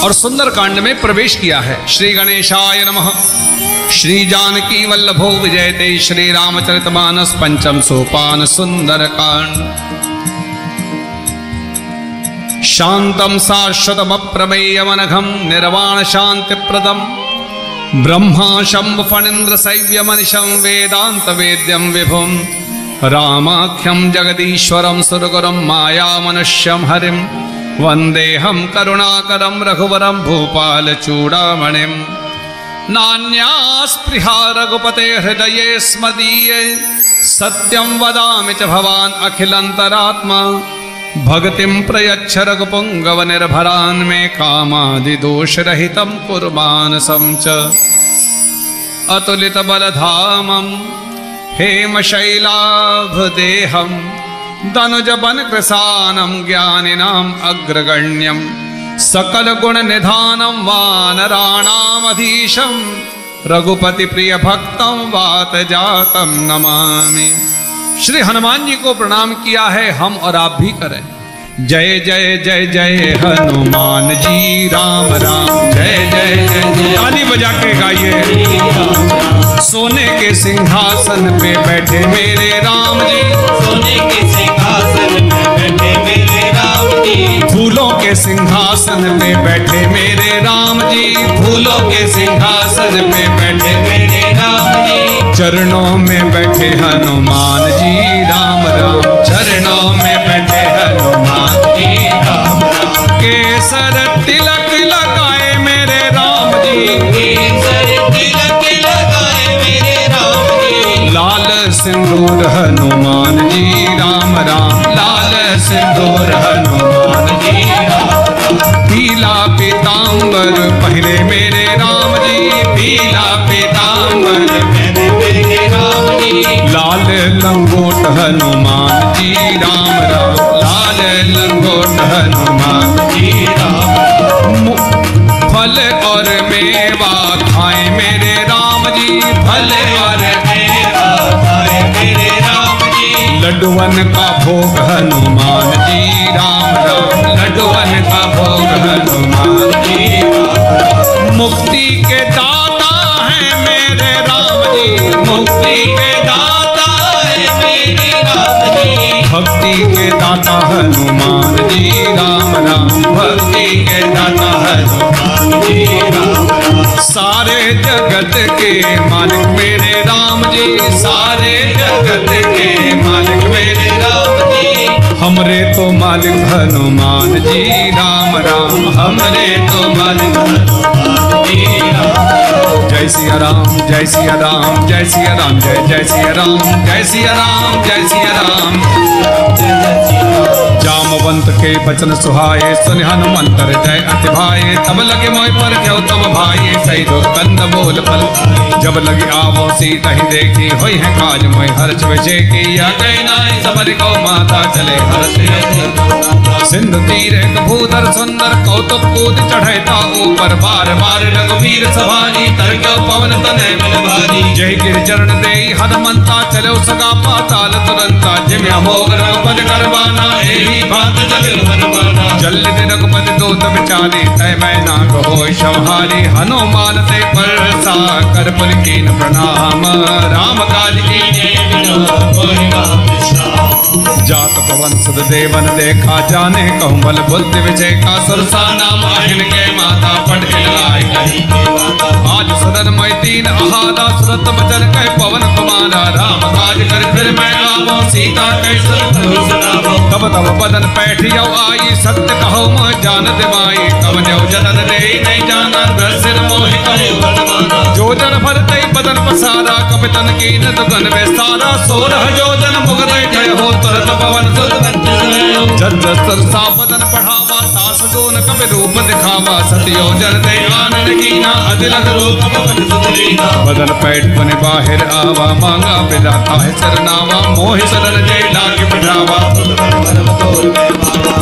और सुंदर कांड में प्रवेश किया है। श्री गणेशाय नमः। श्री जानकी वल्लभो विजयते श्री रामचरितमानस पंचम सोपान सुंदर कांड। शांतम शाश्वतम प्रमेयमनघम निर्वाण शांति प्रदम ब्रह्मा शंभ फणीन्द्र सैव्य मनिशं वेदांत वेद्यम विभुम रामाख्यम जगदीश्वरम सुरगुरम माया मनुष्यम हरिम वंदेहम करुणाकरम रघुवरम भूपाल चूड़ामणिम नान्या स्पृहा रघुपते हृदये स्मदीये सत्यं वदामि च भवान् अखिलंतरात्मा भक्तिं प्रयच्छ रघुपुंगव निर्भरान् मे कामादिदोषरहितं कुर्मानसं च अतुलितबलधामं हेमशैलाभदेहं दनुजवनकृशानं ज्ञानिनाम् अग्रगण्यं सकलगुणनिधानं वानराणामधीशं रघुपतिप्रियभक्तं वातजातं नमामि। श्री हनुमान जी को प्रणाम किया है, हम और आप भी करें। जय जय जय जय हनुमान जी राम राम जय जय जय जय। ताली बजा के गाइए। सोने के सिंहासन पे बैठे मेरे राम जी, सोने के सिंहासन पे बैठे मेरे राम जी, फूलों के सिंहासन पे बैठे मेरे राम जी, फूलों के सिंहासन पे बैठे मेरे राम जी, चरणों में बैठे हनुमान जी राम राम, चरणों में बैठे हनुमान जी राम राम, केसर तिलक लगाए मेरे राम जी, केसर तिलक लगाए मेरे राम जी, लाल सिंदूर हनुमान जी राम राम, लाल सिंदूर हनुमान जी राम राम, पीला पीतांबर पहले मेरे राम जी, पीला पीतांबर पहने मेरे राम जी, लाल लंगोट हनुमान जी राम राम, लाल लंगोट हनुमान जी राम राम, फल और मेवा खाए मेरे राम जी, फल और मेवा खाए मेरे राम जी, लड्डुअन का भोग हनुमान जी राम राम, लड्डुअन का भोग हनुमान जी राम राम, मुक्ति के दाता है मेरे राम जी, मुक्ति के दाता है मेरे राम जी, भक्ति के दाता हनुमान जी राम राम, भक्ति के दाता हनुमान जी राम राम, सारे जगत के मालिक मेरे राम जी, सारे जगत के मालिक मेरे राम जी, हमरे तो मालिक हनुमान जी राम राम, हमरे तो मालिक हनुमान जी राम राम, जय सिया राम जय सिया राम जय सिया राम जय जय सिया राम जय सिया राम जय सिया राम। जामवंत के बचन सुहाए सुन हनुमंतर जय अति भाए, तब लगे मोय पर क्यों तब भाई सही दो कंद बोल पल, जब लगे आवो सीता ही देखी होई है काज मोय हर्ष विजय की, या गई नाई सबरी को माता चले हर्ष सिंधु तीर भूधर सुंदर कौतुक कूद चढ़ता ऊपर, बार बार रघुवीर सभारी तरक्यो पवन तनय मिल भारी, जय गिर चरण दे हनुमंता चलो सगा पाताल तुरंता, जिम्या मोग रघुपति करवाना एही बात चले हनुमाना, जल रघुपति दूत विचारी तय मैं नाग होय संहारी, हनुमान ते परसा कर पुल कीन प्रणाम, राम काज की जात पवन सुध देवन देखा जाने कहूँ बल बुद्धि विजय का सुरसा नाम आहिन के माता पट लाई कही के माता, आज सदन मैं तीन आहादा सुरत बचन कह पवन कुमारा, राम काज कर फिर मैं आवो सीता कैसे सुनावो, तब तब बदन पैठ जाओ आई सत्य कहो मैं जान दिवाई, कब जो जनन दे नहीं जाना सिर मोहि करे वर्माना, जो जन भरते बदन पसारा कब तन की न दुगन में सारा, 16 जो जन मुगद जय हो तुरत पवन जन सरसा बदन बढ़ावा, तास दोन कवि रूप दिखावा, सतियो जन दे आनंद कीना अदिलक रूप पवन सुतलीना, बदन पैठ बने बाहर आवा मांगा बिदाता है सरनावा, मोहि सरन जय लागे बढ़ावा,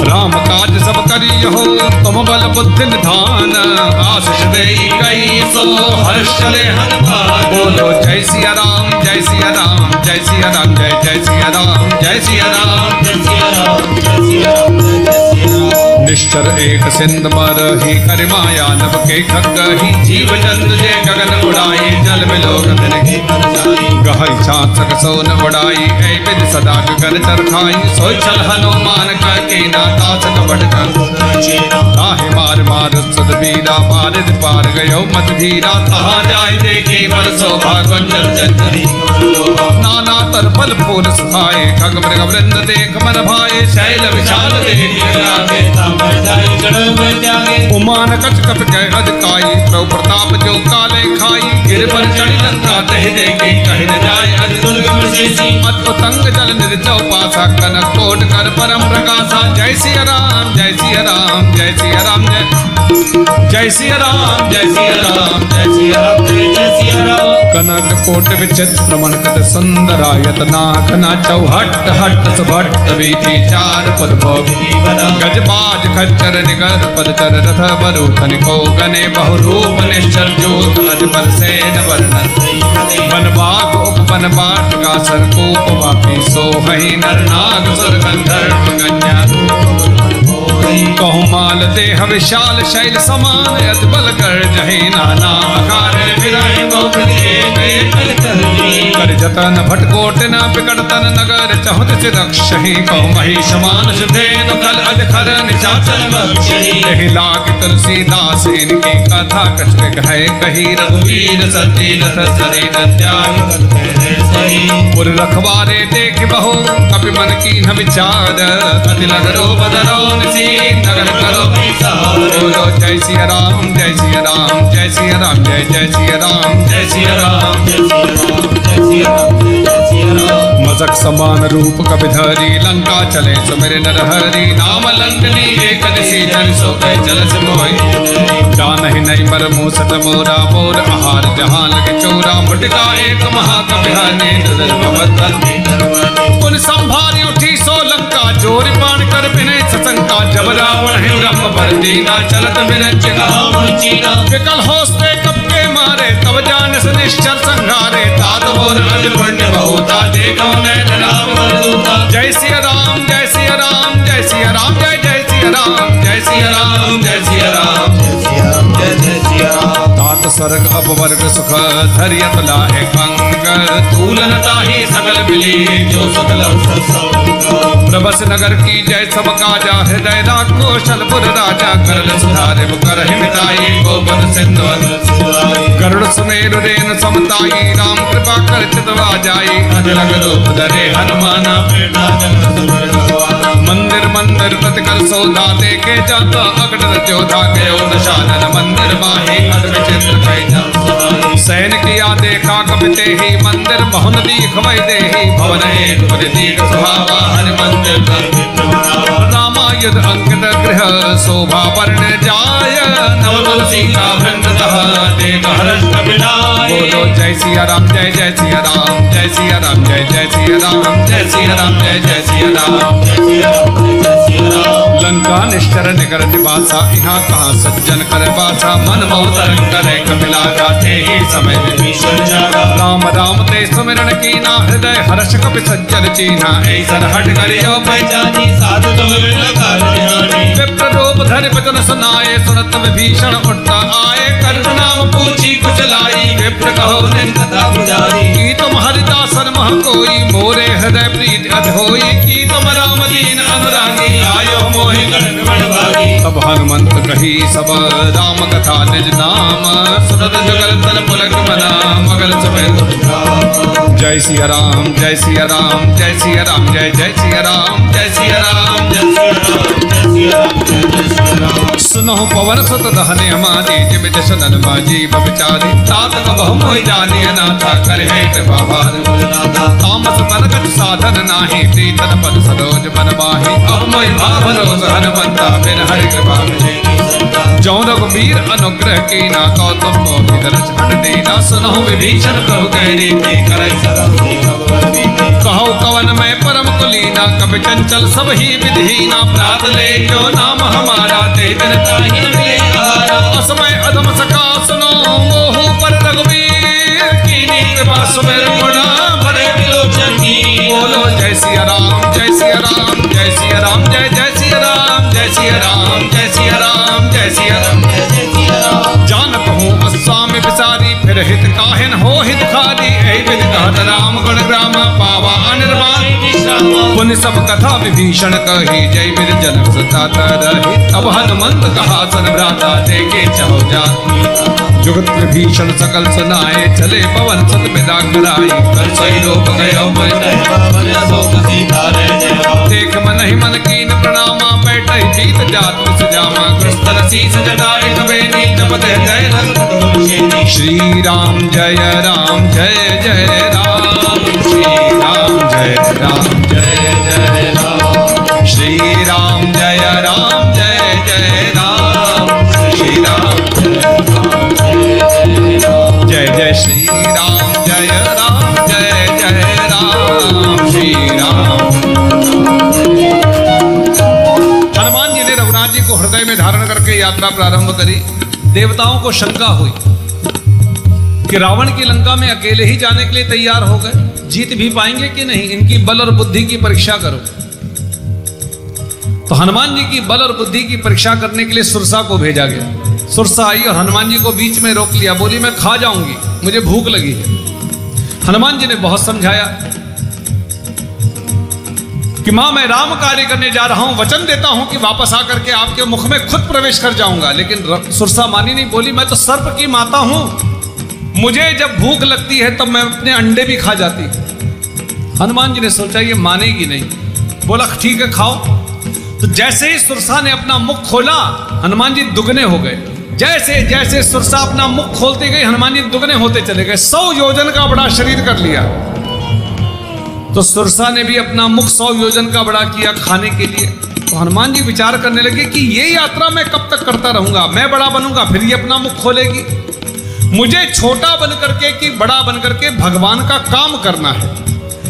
राम काज सब करी हो तुम बल बुद्धि निधान, आशीष दे गई सो हर्ष चले हनुमान, बोलो जय सिया राम जय सिया राम जय सिया राम जय जय सिया राम जय सिया राम जय सिया राम जय सिया राम जय सिया राम। निश्चर एक सिंध मर ही कर माया नभ के खगही जीव जंतु जे गगन उड़ाई जल मिलो गगन के गहई छात्र सोन उड़ाई ऐ विद सदा गगन चरखाई सोई छल हनुमान का के नाता सक बढ़कर ताहि मार मार सद बीरा पारिद पार गयो मत धीरा तहा जाय देखे बरसो भागवत जन नाना तर फल फूल सुखाए खग मृग वृंद देख मन भाए शैल विशाल उमान कच कप कह अधिकाई प्रभु प्रताप जो काले खाई गिर पर चढ़ी लंका तह देखे कह न जाय अतंग जल निर्जव पासा कनक कोट कर परम प्रकाशा जय सिया राम जय सिया राम जय सिया राम जय सिया राम जय सिया राम जय सिया राम जय सिया राम कनक कोट विचित्र मनकत सुंदरायत नाखना चौहट हट सुभट वीथी चार पद गजबाज खच्चर निगर पद चर रथ बरूथन को गने बहुरूप निश्चर जोत अजबर सेन वर्णन वन बाग उपवन बाट का सरकूप वापी सोहई नर नाग सुर गंधर्व कन्या कहुमाल देह विशाल शैल समान अजबल कर जहे नाना आकार विराय कर जतन भटकोट न बिकटतन नगर चहुत से रक्षहि कहु महिषमान सुधेन कल अजखर निशाचर बख्शहि लाग तुलसीदास इनकी कथा कछ कहे कही रघुवीर सती नथ सरे त्याग पुर रखवारे देख बहु कपि मन की न विचार अति लगरो बदरो निसी नगर करो बोलो जय सिया राम जय सिया राम जय सिया राम जय जय सिया राम जय सिया राम जय सिया राम मजक समान रूप कपिधरी लंका चले सुमेर नरहरि नाम लंकनी एक दिशी जन सो गए जलस मोहि जानहि नहीं मर मूसत मोरा मोर आहार जहां लगे चोरा मुटका एक महाकपिहाने पुन संभारी उठी सो लंका जोर पान कर बिने सशंका जब रावण है ब्रह्म पर दीना चलत बिरंज विकल होस्ते कब के मारे तब जान से निश्चल संघारे तात मोर अजपुण्य बहुता देखो नैन राम जय सिया राम जय सिया राम जय सिया राम जय जय सिया राम जय सिया राम जय सिया राम जय सिया राम तात स्वर्ग अपवर्ग सुख धैर्य लाहे कंग तूलन ताहि सकल मिली जो सकल प्रभस नगर की जय सब काजा हृदय राग कौशलपुर राजा करल सुधारे कर हिमताई गोपन सिंधु गरुड़ सुमेरु रेन समताई राम कृपा कर चितवा जाई अजलग रूप धरे हनुमाना मंदिर मंदिर प्रतिकर सौदा देखे जाता अगड़ जोधा गयो दशानन मंदिर माहे अद्विचित्र कैजा सैन किया देखा कपिते ही मंदिर बहुन दीख वै देही भवन एक दीख सुहावा हर मंदिर रामायुध अंकित गृह शोभा वर्ण जाय नव तुलसी का वृंदतः देख हर्ष विनाय बोलो जय सिया राम जय जय सिया राम जय सिया राम जय जय सिया राम जय सिया राम जय जय सिया राम लंका निश्चर निकर निवासा यहाँ कहाँ सज्जन कर बासा मन मोहतर करे कपिला जाते ही समय विभीषण जागा राम राम ते सुमिरन कीना हृदय हर्ष कपि सज्जन चीना ऐसन हट करियो पहचानी साधु तुम विप्र रूप धरि वचन सुनाए सुनत विभीषण उठता आए करुण नाम पूछी कुछ लाई विप्र कहो निन कथा पुजारी की तुम हरिदासन मह कोई मोरे हृदय प्रीत अधोई की तुम राम दीन अनुरागी आयो मोहि गण बड़भागी तब हनुमंत कही सब राम कथा निज नाम सुनत जुगल तल पुलक मना मगल सुबह जय सिया राम जय सिया राम जय सिया राम जय जय सिया राम जय सिया राम जय सिया राम सुनो पवन सुत दहने हमारी जिमित सदन बाजी बचारी तात बहु मोहि जानी अनाथा कर है कृपा भार तामस तन कछ साधन नाही प्रीतन पद सरोज मन माही अब मोहि भावरोस हनुमंता बिन हरि कृपा जो रघुवीर अनुग्रह की ना कौतुक को विदरस हट देना सुनो विभीषण प्रभु कह रीति करे कहो कवन में परम कुलीना कभी चंचल सब ही विधीना प्रात ले जो नाम हमारा ते जनता ही मिले असमय अधम सका सुनो मोह पर रघुवीर की कृपा सुमेर गुणा भरे विलोचन की बोलो जय सिया राम जय सिया राम जय सिया राम जय जय सिया राम जय सिया राम गुण ग्राम पावा अनिर्वाण पुण्य सब कथा विभीषण कही जय वीर जनक सता रही अब हनुमंत कहा सन भ्राता देखे चहो जात जुगत विभीषण सकल सुनाए चले पवन सत पिता कराई कर सही लोक गयो देख मन ही मन कीन प्रणामा बैठे जीत जात सजामा कृष्ण शीस जटाए कबेनी नपते जय श्री राम जय जय राम श्री राम जय जय राम श्री राम जय राम श्री राम जय श्री राम जय राम श्री राम। हनुमान जी ने रघुनाथ जी को हृदय में धारण करके यात्रा प्रारंभ करी। देवताओं को शंका हुई कि रावण की लंका में अकेले ही जाने के लिए तैयार हो गए, जीत भी पाएंगे कि नहीं, इनकी बल और बुद्धि की परीक्षा करो। तो हनुमान जी की बल और बुद्धि की परीक्षा करने के लिए सुरसा को भेजा गया। सुरसा आई और हनुमान जी को बीच में रोक लिया, बोली मैं खा जाऊंगी, मुझे भूख लगी है। हनुमान जी ने बहुत समझाया कि मां मैं राम कार्य करने जा रहा हूं, वचन देता हूं कि वापस आकर के आपके मुख में खुद प्रवेश कर जाऊंगा। लेकिन सुरसा मानी नहीं, बोली मैं तो सर्प की माता हूं, मुझे जब भूख लगती है तब मैं अपने अंडे भी खा जाती। हनुमान जी ने सोचा ये मानेगी नहीं, बोला ठीक है खाओ। तो जैसे ही सुरसा ने अपना मुख खोला हनुमान जी दुगने हो गए। जैसे जैसे सुरसा अपना मुख खोलते गए हनुमान जी दुगने होते चले गए। 100 योजन का बड़ा शरीर कर लिया। तो सुरसा ने भी अपना मुख 100 योजन का बड़ा किया खाने के लिए। तो हनुमान जी विचार करने लगे कि ये यात्रा मैं कब तक करता रहूंगा, मैं बड़ा बनूंगा फिर ये अपना मुख खोलेगी, मुझे छोटा बन करके कि बड़ा बन करके भगवान का काम करना है।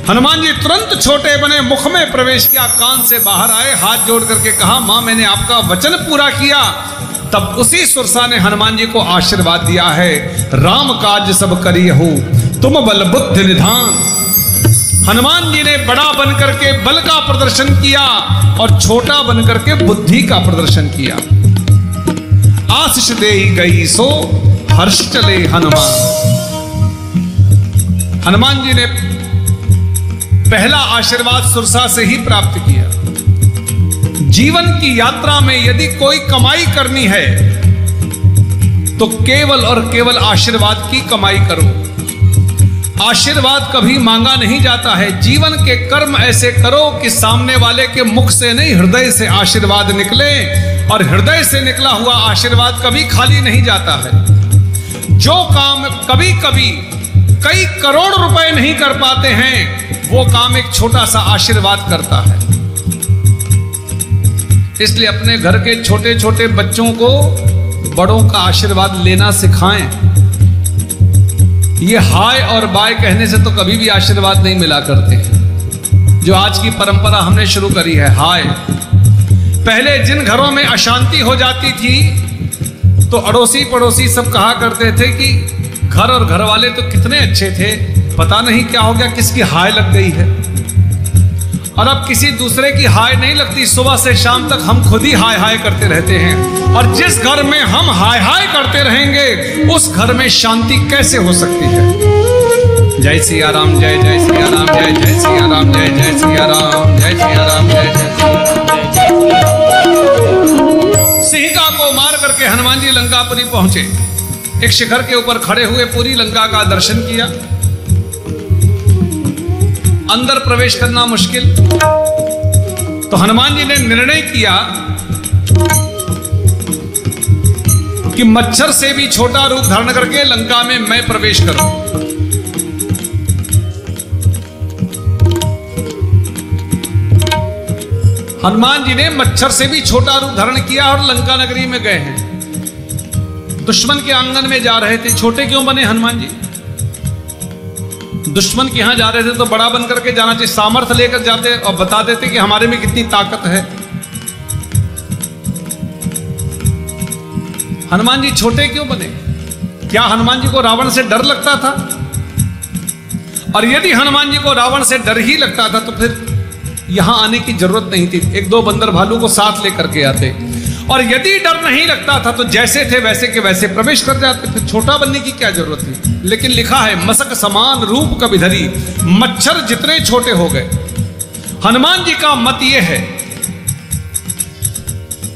हनुमान जी तुरंत छोटे बने, मुख में प्रवेश किया, कान से बाहर आए, हाथ जोड़ करके कहा मां मैंने आपका वचन पूरा किया। तब उसी सुरसा ने हनुमान जी को आशीर्वाद दिया है, राम काज सब करियहु तुम बल बुद्धि निधान। हनुमान जी ने बड़ा बन करके बल का प्रदर्शन किया और छोटा बन करके बुद्धि का प्रदर्शन किया। आशीष दे गई सो हर्ष चले हनुमान। हनुमान जी ने पहला आशीर्वाद सुरसा से ही प्राप्त किया। जीवन की यात्रा में यदि कोई कमाई करनी है तो केवल और केवल आशीर्वाद की कमाई करो। आशीर्वाद कभी मांगा नहीं जाता है। जीवन के कर्म ऐसे करो कि सामने वाले के मुख से नहीं हृदय से आशीर्वाद निकले, और हृदय से निकला हुआ आशीर्वाद कभी खाली नहीं जाता है। जो काम कभी कभी कई करोड़ रुपए नहीं कर पाते हैं वो काम एक छोटा सा आशीर्वाद करता है। इसलिए अपने घर के छोटे छोटे बच्चों को बड़ों का आशीर्वाद लेना सिखाएं। ये हाय और बाय कहने से तो कभी भी आशीर्वाद नहीं मिला करते। जो आज की परंपरा हमने शुरू करी है हाय। पहले जिन घरों में अशांति हो जाती थी तो अड़ोसी पड़ोसी सब कहा करते थे कि घर और घर वाले तो कितने अच्छे थे, पता नहीं क्या हो गया, किसकी हाय लग गई है। और अब किसी दूसरे की हाय नहीं लगती, सुबह से शाम तक हम खुद ही हाय हाय करते रहते हैं। और जिस घर में हम हाय हाय करते रहेंगे उस घर में शांति कैसे हो सकती है। जय सिया राम, जय जय सिया राम, जय जय सिया राम, जय जय सिया राम, जय सिया राम, जय जय सिया राम। सिंहिका को मार करके हनुमान जी लंकापुरी पहुंचे। एक शिखर के ऊपर खड़े हुए पूरी लंका का दर्शन किया। अंदर प्रवेश करना मुश्किल, तो हनुमान जी ने निर्णय किया कि मच्छर से भी छोटा रूप धारण करके लंका में मैं प्रवेश करूं। हनुमान जी ने मच्छर से भी छोटा रूप धारण किया और लंका नगरी में गए हैं। दुश्मन के आंगन में जा रहे थे। छोटे क्यों बने हनुमान जी? दुश्मन के यहां जा रहे थे तो बड़ा बन करके जाना चाहिए, सामर्थ्य लेकर जाते और बता देते कि हमारे में कितनी ताकत है। हनुमान जी छोटे क्यों बने? क्या हनुमान जी को रावण से डर लगता था? और यदि हनुमान जी को रावण से डर ही लगता था तो फिर यहां आने की जरूरत नहीं थी। 1-2 बंदर भालू को साथ लेकर के आते। और यदि डर नहीं लगता था तो जैसे थे वैसे के वैसे प्रवेश कर जाते थे, छोटा बनने की क्या जरूरत थी। लेकिन लिखा है मसक समान रूप कबिधरी, मच्छर जितने छोटे हो गए। हनुमान जी का मत यह है,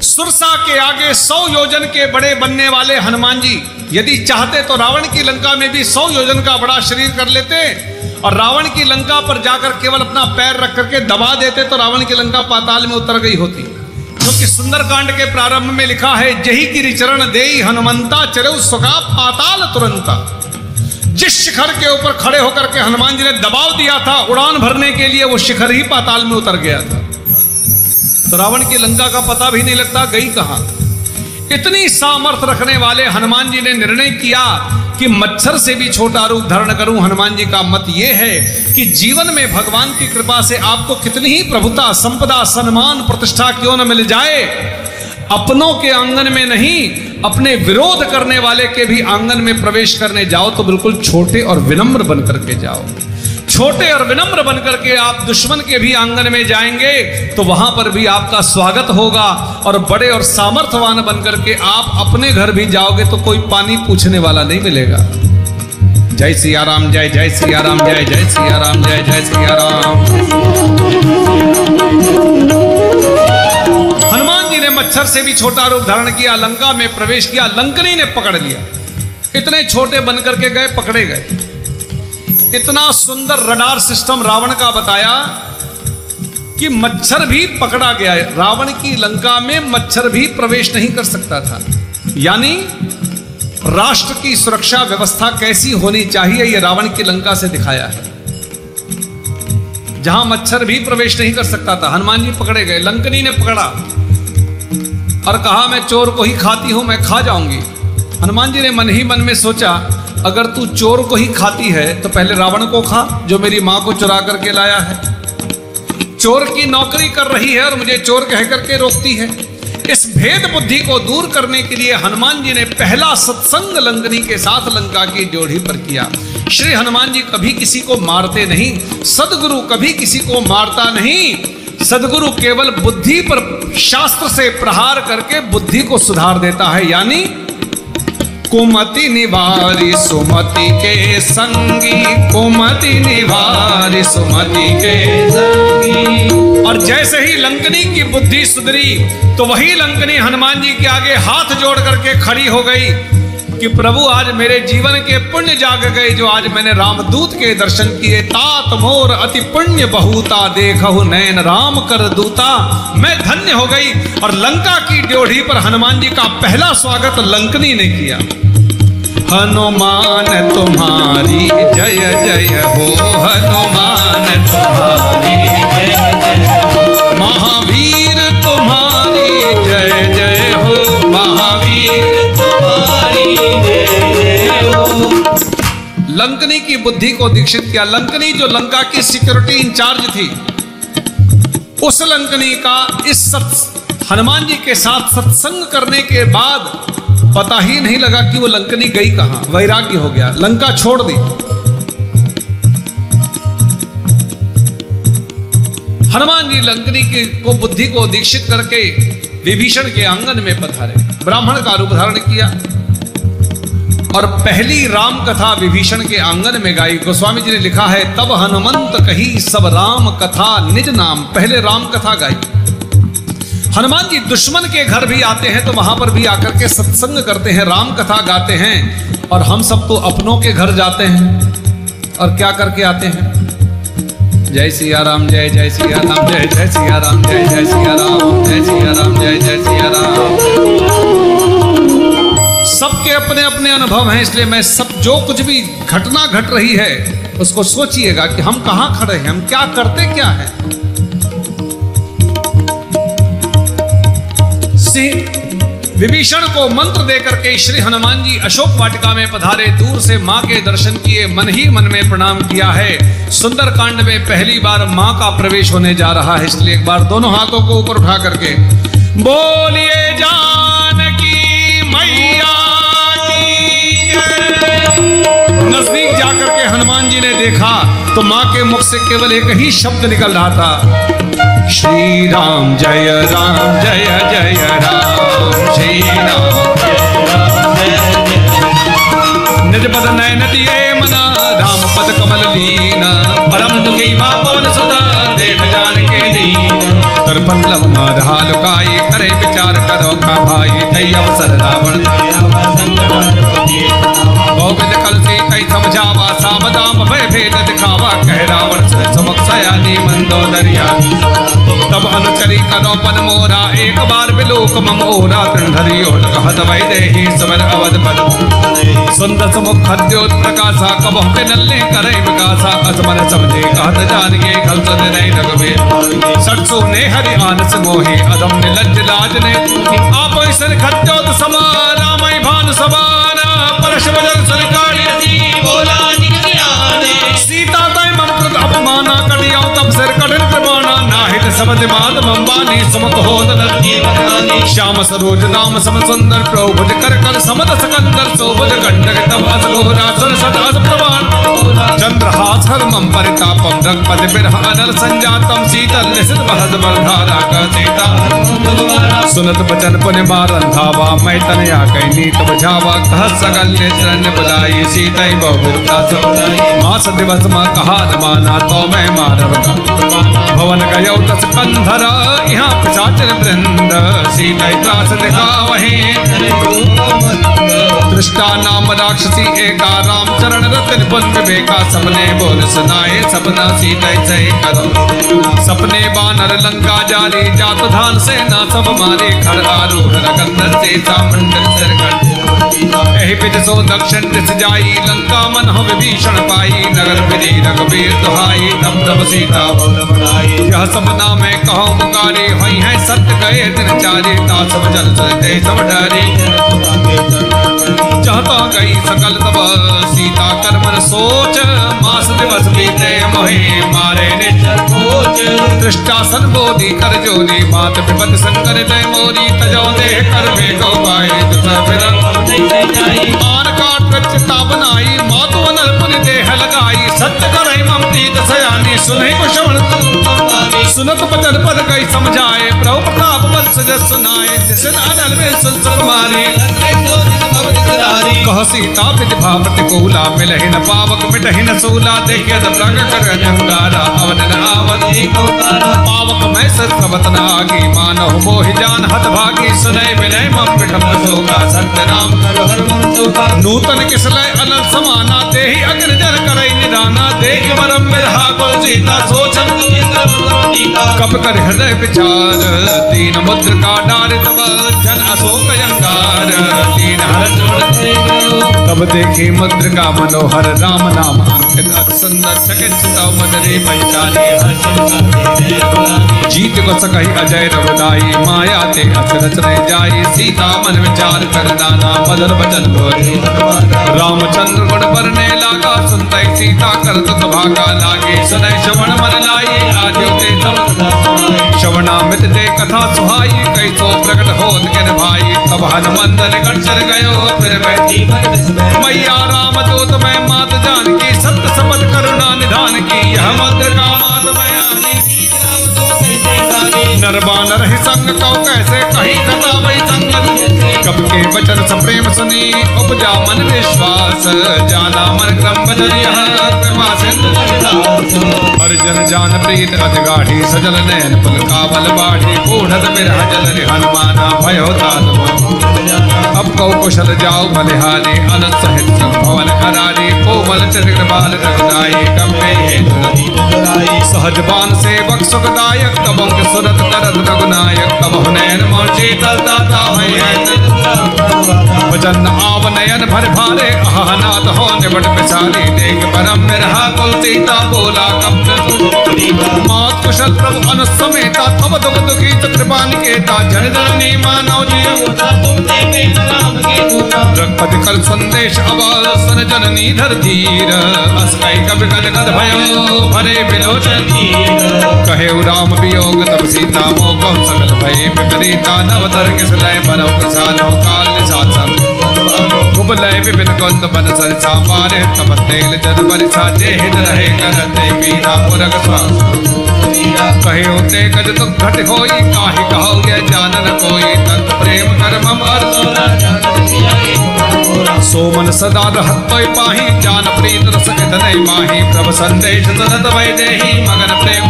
सुरसा के आगे 100 योजन के बड़े बनने वाले हनुमान जी यदि चाहते तो रावण की लंका में भी 100 योजन का बड़ा शरीर कर लेते और रावण की लंका पर जाकर केवल अपना पैर रख करके दबा देते तो रावण की लंका पाताल में उतर गई होती। क्योंकि सुंदरकांड के प्रारंभ में लिखा है, जही गिरि चरण देई हनुमंता चरऊ सुगा पाताल तुरंता। जिस शिखर के ऊपर खड़े होकर के हनुमान जी ने दबाव दिया था उड़ान भरने के लिए, वो शिखर ही पाताल में उतर गया था। तो रावण की लंका का पता भी नहीं लगता गई कहां। इतनी सामर्थ्य रखने वाले हनुमान जी ने निर्णय किया कि मच्छर से भी छोटा रूप धारण करूं। हनुमान जी का मत यह है कि जीवन में भगवान की कृपा से आपको कितनी ही प्रभुता, संपदा, सम्मान, प्रतिष्ठा क्यों न मिल जाए, अपनों के आंगन में नहीं, अपने विरोध करने वाले के भी आंगन में प्रवेश करने जाओ तो बिल्कुल छोटे और विनम्र बन करके जाओ। छोटे और विनम्र बनकर के आप दुश्मन के भी आंगन में जाएंगे तो वहां पर भी आपका स्वागत होगा, और बड़े और सामर्थ्यवान बनकर के आप अपने घर भी जाओगे तो कोई पानी पूछने वाला नहीं मिलेगा। जय सिया राम, जय जय सिया राम, जय जय सिया राम, जय जय सिया राम। हनुमान जी ने मच्छर से भी छोटा रूप धारण किया, लंका में प्रवेश किया, लंकनी ने पकड़ लिया। इतने छोटे बनकर के गए, पकड़े गए। इतना सुंदर रडार सिस्टम रावण का बताया कि मच्छर भी पकड़ा गया। रावण की लंका में मच्छर भी प्रवेश नहीं कर सकता था। यानी राष्ट्र की सुरक्षा व्यवस्था कैसी होनी चाहिए ये रावण की लंका से दिखाया है, जहां मच्छर भी प्रवेश नहीं कर सकता था। हनुमान जी पकड़े गए, लंकनी ने पकड़ा और कहा मैं चोर को ही खाती हूं, मैं खा जाऊंगी। हनुमान जी ने मन ही मन में सोचा, अगर तू चोर को ही खाती है तो पहले रावण को खा जो मेरी मां को चुरा करके लाया है। चोर की नौकरी कर रही है और मुझे चोर कह करके रोकती है। इस भेद बुद्धि को दूर करने के लिए हनुमान जी ने पहला सत्संग लंकनी के साथ लंका की ड्योढ़ी पर किया। श्री हनुमान जी कभी किसी को मारते नहीं, सदगुरु कभी किसी को मारता नहीं। सदगुरु केवल बुद्धि पर शास्त्र से प्रहार करके बुद्धि को सुधार देता है। यानी कुमति निवारी सुमति के संगी, कुमति निवारी सुमति के संगी। और जैसे ही लंकनी की बुद्धि सुधरी तो वही लंकनी हनुमान जी के आगे हाथ जोड़ करके खड़ी हो गई कि प्रभु आज मेरे जीवन के पुण्य जाग गए, जो आज मैंने रामदूत के दर्शन किए। तात मोर अति पुण्य बहुता, देखहु नैन राम कर दूता। मैं धन्य हो गई। और लंका की ड्योढ़ी पर हनुमान जी का पहला स्वागत लंकनी ने किया। हनुमान तुम्हारी जय जय हो, हनुमान तुम्हारी जय जय हो, महावीर तुम्हारी जय जय हो, महावीर तुम्हारी जय जय हो। लंकनी की बुद्धि को दीक्षित किया। लंकनी जो लंका की सिक्योरिटी इंचार्ज थी, उस लंकनी का इस हनुमान जी के साथ सत्संग करने के बाद पता ही नहीं लगा कि वो लंकनी गई कहां। वैराग्य हो गया, लंका छोड़ दी। हनुमान जी लंकनी को बुद्धि को दीक्षित करके विभीषण के आंगन में पधारे, ब्राह्मण का रूप धारण किया और पहली राम कथा विभीषण के आंगन में गाई। गोस्वामी जी ने लिखा है, तब हनुमंत कही सब राम कथा निज नाम। पहले राम कथा गाई। हनुमान जी दुश्मन के घर भी आते हैं तो वहां पर भी आकर के सत्संग करते हैं, राम कथा गाते हैं। और हम सब तो अपनों के घर जाते हैं और क्या करके आते हैं? जय सिया राम, जय जय सिया राम, जय जय सिया राम, जय जय सिया राम, जय सिया राम, जय जय सिया राम। सबके अपने अपने अनुभव हैं, इसलिए मैं सब जो कुछ भी घटना घट रही है उसको सोचिएगा कि हम कहां खड़े हैं, हम क्या करते क्या है। विभीषण को मंत्र देकर के श्री हनुमान जी अशोक वाटिका में पधारे। दूर से मां के दर्शन किए, मन ही मन में प्रणाम किया है। सुंदरकांड में पहली बार मां का प्रवेश होने जा रहा है, इसलिए एक बार दोनों हाथों को ऊपर उठा करके बोलिए जानकी मैया की जय। नजदीक जाकर के हनुमान जी ने देखा तो मां के मुख से केवल एक ही शब्द निकल रहा था, श्री राम जय जय राम। राम श्री राम। निज पद नयन दिए मना राम पद कमल लीना परम दुखी पवन सुता देख जान के दीन। तर पल्लव माधा लुकाई करे विचार करो का भाई कई अवसर रावण गोविंद कलसी कई समझावा सावधाम भय भेद दिखावा कह रावण से समक सयानी मंदोदरिया। तब अनुचरी करो पन मोरा एक बार विलोक ममोरा तृणधरियो कहत वै देहि समर अवध पद। सुंदर समुख हद्योत प्रकाशा कबह के नल्ले करे विकासा असमन समझे कहत जानिए खलसद नहीं रघुबीर। सटसु ने हरि आनस मोहे अदम ने लज्ज लाज ने आप ईश्वर खद्योत समा रामई भान सवाना परश वजन सरकाड़ी बोला सीता तय मम कृत अपमाना कटियाओ तब सिर कठिन कृपाणा नाहित सबद मात मंबानी सुमक होत श्याम सरोज नाम सम सुंदर प्रभुज कर कर समद सकंदर सोभुज गंडक तब अस घोरा सुर सद अस प्रवान। चंद्रहास हर मम परितापम रघुपति बिरह अनल संजातम शीतल निशित बहद बलधारा का सीता। सुनत बचन पुनि मारन धावा मैं तनया कई नीत बुझावा कह सगल ने चरण बुलाई सीतई बहुता सबदाई। मास दिवस मां कहा न माना तो मैं मारव भवन गयो दस कंधर यहाँ पिशाचर वृंद सीतई त्रास दिखावहि। दृष्टा नाम राक्षसी एका राम चरण रतन पुन विवेका सपने बोल सुनाए सपना सीतई सही करो। सपने बानर लंका जारी जात धान सेना सब मारे खर आरूढ़ रगंदर से मंडल सिर एहि पिज सो दक्षिण दिस जाई लंका मन हो विभीषण पाई। नगर विधि रघुबीर दुहाई तब तब सीता यह सपना में कहो मुकारी हुई है सत्य गए दिन चारे तास जल चलते सब डरी। चाहता गई सकल तब सीता कर मन सोच मास दिवस बीते मोहि मारे निश्चर कोच। दृष्टासन बोधी कर जोरी मात विपद संकर जय मोरी तजो देह कर में को पाए आन काट चिता बनाई मातु अनल पुनि देह लगाई। सत्य करई मम प्रीत सयानी सुनहि को श्रवण सुनत बचन पद गई समझाए प्रभु प्रताप बल सजस सुनाए जिस अनल में सुनसुन मारी। कह सीता विधि भाव प्रतिकूला मिलहि न पावक मिटहि न सूला देखिए प्रग कर अंगारा अवन न आवत पावक मैं सत्सवत न आगी मानव मोहि जान हत भागी। सुनय विनय मम पिठम शोका सत्य नाम करो हर मन चोका। नूतन किसलय अनल समाना देहि अग्र जन करई निदाना देख परम बिरहा कुल सीता सोचन कब कर हृदय विचार। तीन मुद्र का डार तब जन अशोक अंगार तीन हर तब देखी मुद्र का मनोहर राम नाम अंकित अति सुंदर चकित मदरे पहचाने जीत को सकहि अजय रघुदाई माया ते अचरच रह जाई। सीता मन विचार कर नाना मदन बचन बोले रामचंद्र गुण बरने लागा सुनते सीता कर दुख भागा लागे। सुनय श्रवण मन लाई आद्यो ते श्रवणामृत ते कथा सुहाई कई सो प्रकट होत के भाई। तब हनुमंत निकट चल गयो फिर बैठी मैया राम दूत मैं मात जान की सत्य शपथ करुणा निधान की। यह मंत्र का मात बयानी नर बानर ही संग कौ कैसे कही कथा वही संगत। कब के वचन सप्रेम सुनी उपजा मन विश्वास जाना मन क्रम बदल यह कृपा सिंधु हरिजन जान प्रीत अति गाढ़ी सजल नयन पुल कावल बाढ़ी बूढ़त बिरह जल हनुमाना भयो तात। अब कौ कुशल जाओ बलिहारी अनंत सहित भवन करारी कोमल चरित्र बाल रघुदाई कम्बे सहजबान सेवक सुखदायक तब सुरत करत रघुनायक तब नयन मोची तलता भजन आव नयन भर भारे अहनाथ हो निबट पिछारी देख परम बिरहा कुल सीता बोला कब मात कुशल प्रभु अनुसमेता तब दुख दुखी कृपा निकेता जन जननी मानव जियो रघुपति कल संदेश अबाल सन जननी धर धीर अस्कई कवि गद गद भयो भरे बिलोचन कहे राम वियोग तब सीता मोह सकल भय विपरीता नवतर किस लय बनो प्रसादो काल निसात खूब लय विपिन कुंद बन सरसा मारे तब तेल जन बरसा जे हित रहे करते पीरा पुरग स्वामी कहे होते गज तो घट होई, काहे कहो ये जानन कोई, तत् प्रेम कर्म सो मन सदा रहतोय पाही, जान प्रीत रस इतने माही, प्रभु संदेश सनत वैदेही, मगन प्रेम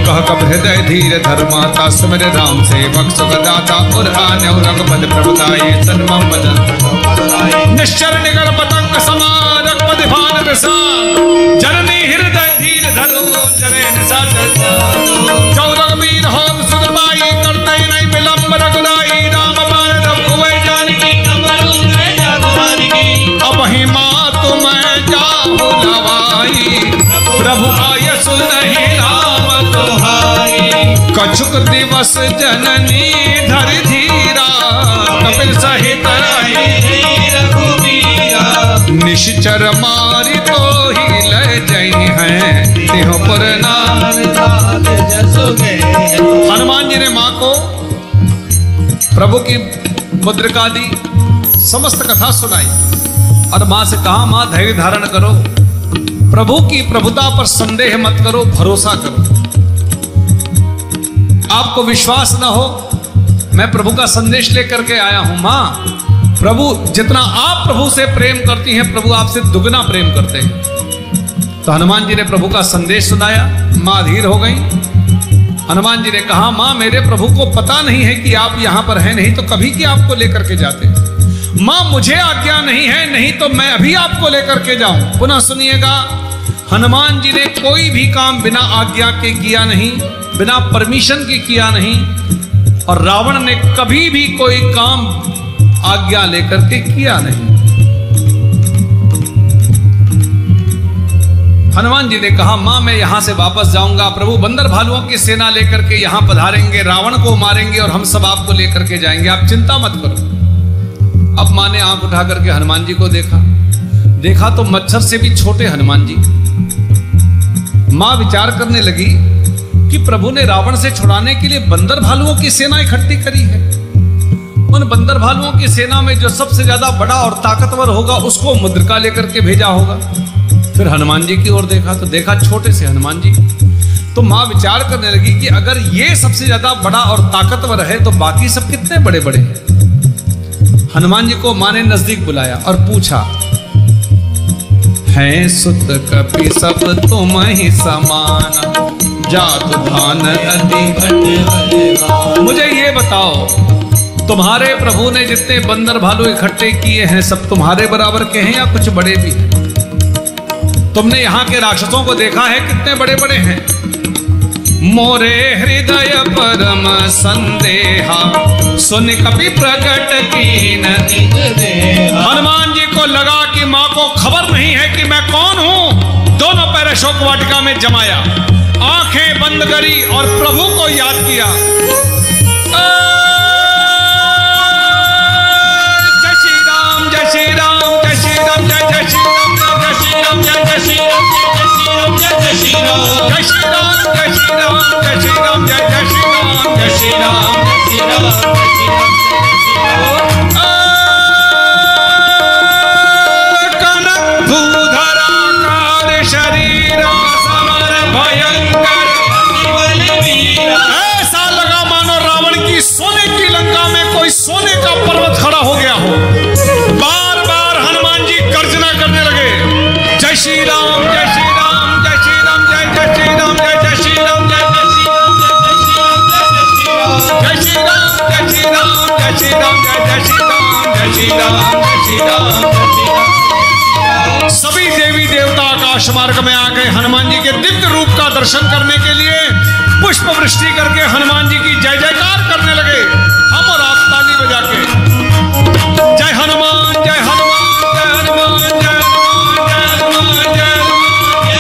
कह कब हृदय धीर धर्माता, सुमिर राम सेवक सुखदाता, उर आने रघुपति प्रभुताई, तन्मम बदन निश्चर निगर पतंग समान, रघुपति भान विशाल, जननी हृदय धीर धरो, जरे निशा चौरग वीर हो सुदरबाई, करते नहीं विलंब रघुराई, राम पार रघुवै जानकी, अब ही माँ तुम्हें जाहु लवाई, प्रभु आय सुनहि राम तुम्हारी, कछुक दिवस जननी धर धीरा, कपिल सहित निश्चर मारी तो ही ले जाई हैं, तिहो पर हनुमान जी ने माँ को प्रभु की मुद्रिका दी, समस्त कथा सुनाई और माँ से कहा, माँ धैर्य धारण करो, प्रभु की प्रभुता पर संदेह मत करो, भरोसा करो। आपको विश्वास न हो, मैं प्रभु का संदेश लेकर के आया हूं। माँ, प्रभु जितना आप प्रभु से प्रेम करती हैं, प्रभु आपसे दुगना प्रेम करते हैं। तो हनुमान जी ने प्रभु का संदेश सुनाया, माँ धीर हो गई। हनुमान जी ने कहा, माँ मेरे प्रभु को पता नहीं है कि आप यहां पर हैं, नहीं तो कभी की आपको लेकर के जाते। माँ मुझे आज्ञा नहीं है, नहीं तो मैं अभी आपको लेकर के जाऊं। पुनः सुनिएगा, हनुमान जी ने कोई भी काम बिना आज्ञा के किया नहीं, बिना परमिशन के किया नहीं, और रावण ने कभी भी कोई काम आज्ञा लेकर के किया नहीं। हनुमान जी ने कहा, मां मैं यहां से वापस जाऊंगा, प्रभु बंदर भालुओं की सेना लेकर के यहां पधारेंगे, रावण को मारेंगे और हम सब आपको लेकर के जाएंगे, आप चिंता मत करो। अब मां ने आंख उठा करके हनुमान जी को देखा तो मच्छर से भी छोटे हनुमान जी। मां विचार करने लगी कि प्रभु ने रावण से छुड़ाने के लिए बंदर भालुओं की सेना इकट्ठी करी है। उन बंदर भालुओं की सेना में जो सबसे ज्यादा बड़ा और ताकतवर होगा उसको मुद्रिका लेकर के भेजा होगा। फिर हनुमान जी की ओर देखा तो देखा छोटे से हनुमान जी। तो मां विचार करने लगी कि अगर ये सबसे ज्यादा बड़ा और ताकतवर है तो बाकी सब कितने बड़े बड़े हैं। हनुमान जी को मां ने नजदीक बुलाया और पूछा, है सुत कपि सब तुम ही समान, जात धान अति। मुझे ये बताओ, तुम्हारे प्रभु ने जितने बंदर भालू इकट्ठे किए हैं सब तुम्हारे बराबर के हैं या कुछ बड़े भी हैं? तुमने यहाँ के राक्षसों को देखा है, कितने बड़े बड़े हैं? मोरे हृदय परम संदेहा, सुन कपि प्रकट कीन। हनुमान जी को लगा कि माँ को खबर नहीं है कि मैं कौन हूं। दोनों पैर अशोक वाटिका में जमाया, आंखें बंद करी और प्रभु को याद किया। जय श्री राम, जय श्री राम, जय श्री राम, जय श्री राम, जय श्री राम, जय श्री राम, जय श्री राम, जय श्री राम, जय श्री राम, जय श्री राम, जय श्री राम, जय श्री राम, जय श्री राम। कनक भूधराकार शरीर समर भयंकर, ऐसा लगा मानो रावण की सोने की लंका में कोई सोने का पर्वत खड़ा हो गया हो। बार बार हनुमान जी गर्जना करने लगे, जय श्री राम, जय श्री राम, जय श्री राम, जय श्री राम, जय श्री राम, जय श्री राम, जय श्री राम, जय श्री राम, जय श्री राम, जय श्री राम, जय श्री राम, जय श्री राम। सभी देवी देवता आकाश मार्ग में आ गए हनुमान जी के दिव्य रूप का दर्शन करने के लिए। पुष्प वृष्टि करके हनुमान जी की जय जयकार करने लगे। हम और आप ताली बजा के जय हनुमान, जय हनुमान, जय हनुमान, जय हनुमान, जय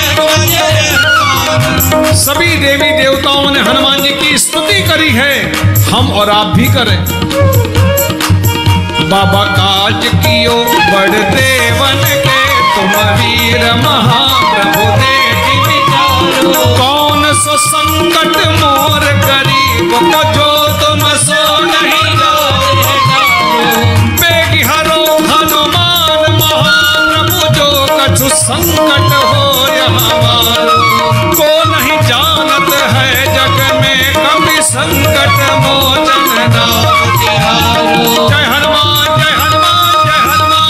हनुमान, जय हनुमान। सभी देवी देवताओं ने हनुमान जी की स्तुति करी है, हम और आप भी करें। बाबा काज कियो बड़ देवन के, तुम वीर महाप्रभु देखि विचारो। कौन सो संकट मोर गरीब को, जो तुम सो नहीं जाओ। बेगी हरो हनुमान महाप्रभु, जो कछु संकट हो हमारो। को नहीं जानत है जग में कभी संकट मोचन नाम तिहारो। जय हनुमान जय हनुमान जय हनुमान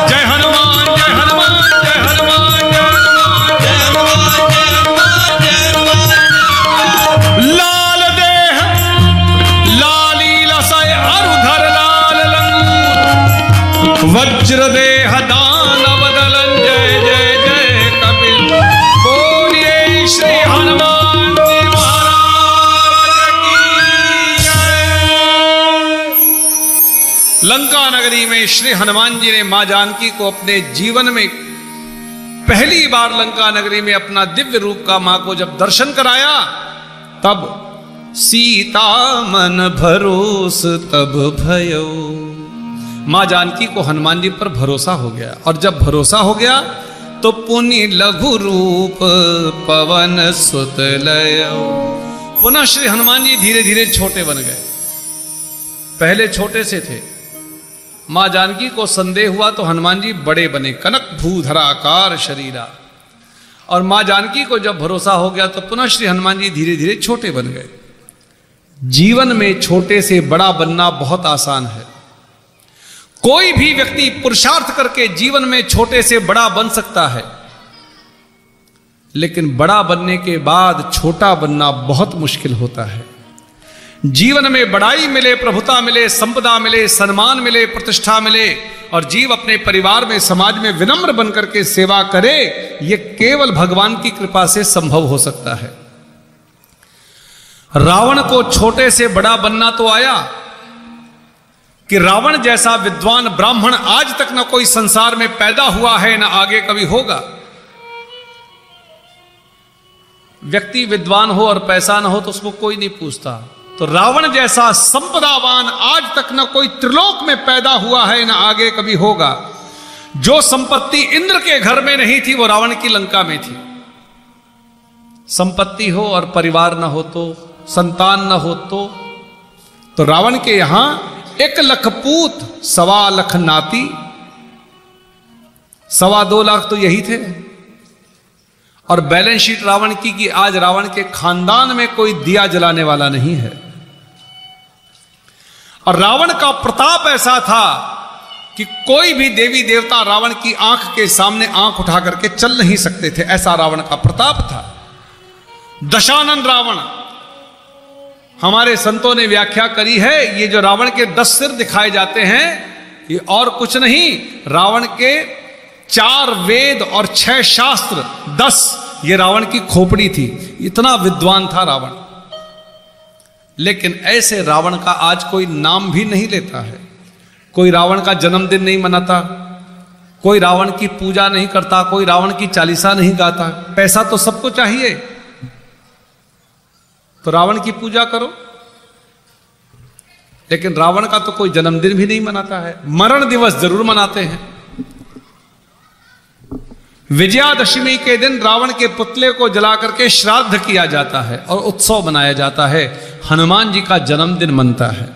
जय हनुमान जय हनुमान जय हनुमान जय हनुमान जय हनुमान। लाल देह लाली लसय अरुधर लाल लंगूर वज्र देह दानव दलन। जय जय जय कपिल बोलिए श्री हनुमान जी महाराज की जय। लंका नगरी में श्री हनुमान जी ने मां जानकी को अपने जीवन में पहली बार लंका नगरी में अपना दिव्य रूप का मां को जब दर्शन कराया, तब सीता मन भरोस तब भयो। मां जानकी को हनुमान जी पर भरोसा हो गया, और जब भरोसा हो गया तो पुनि लघु रूप पवन सुत लयो। पुनः श्री हनुमान जी धीरे धीरे छोटे बन गए। पहले छोटे से थे, मां जानकी को संदेह हुआ तो हनुमान जी बड़े बने, कनक भूधरा आकार शरीरा। और मां जानकी को जब भरोसा हो गया तो पुनः श्री हनुमान जी धीरे धीरे छोटे बन गए। जीवन में छोटे से बड़ा बनना बहुत आसान है। कोई भी व्यक्ति पुरुषार्थ करके जीवन में छोटे से बड़ा बन सकता है, लेकिन बड़ा बनने के बाद छोटा बनना बहुत मुश्किल होता है। जीवन में बड़ाई मिले, प्रभुता मिले, संपदा मिले, सम्मान मिले, प्रतिष्ठा मिले, और जीव अपने परिवार में समाज में विनम्र बनकर के सेवा करे, यह केवल भगवान की कृपा से संभव हो सकता है। रावण को छोटे से बड़ा बनना तो आया कि रावण जैसा विद्वान ब्राह्मण आज तक न कोई संसार में पैदा हुआ है, न आगे कभी होगा। व्यक्ति विद्वान हो और पैसा न हो तो उसको कोई नहीं पूछता। तो रावण जैसा संपदावान आज तक न कोई त्रिलोक में पैदा हुआ है, न आगे कभी होगा। जो संपत्ति इंद्र के घर में नहीं थी वो रावण की लंका में थी। संपत्ति हो और परिवार न हो तो, संतान न हो तो रावण के यहां 1 लाख पूत 1.25 लाख नाती, 2.25 लाख तो यही थे। और बैलेंस शीट रावण की कि आज रावण के खानदान में कोई दिया जलाने वाला नहीं है। और रावण का प्रताप ऐसा था कि कोई भी देवी देवता रावण की आंख के सामने आंख उठा करके चल नहीं सकते थे, ऐसा रावण का प्रताप था। दशानन रावण, हमारे संतों ने व्याख्या करी है, ये जो रावण के 10 सिर दिखाए जाते हैं ये और कुछ नहीं, रावण के 4 वेद और 6 शास्त्र, 10 ये रावण की खोपड़ी थी। इतना विद्वान था रावण। लेकिन ऐसे रावण का आज कोई नाम भी नहीं लेता है। कोई रावण का जन्मदिन नहीं मनाता, कोई रावण की पूजा नहीं करता, कोई रावण की चालीसा नहीं गाता। पैसा तो सबको चाहिए, तो रावण की पूजा करो, लेकिन रावण का तो कोई जन्मदिन भी नहीं मनाता है। मरण दिवस जरूर मनाते हैं। विजयादशमी के दिन रावण के पुतले को जला करके श्राद्ध किया जाता है और उत्सव मनाया जाता है। हनुमान जी का जन्मदिन मनता है।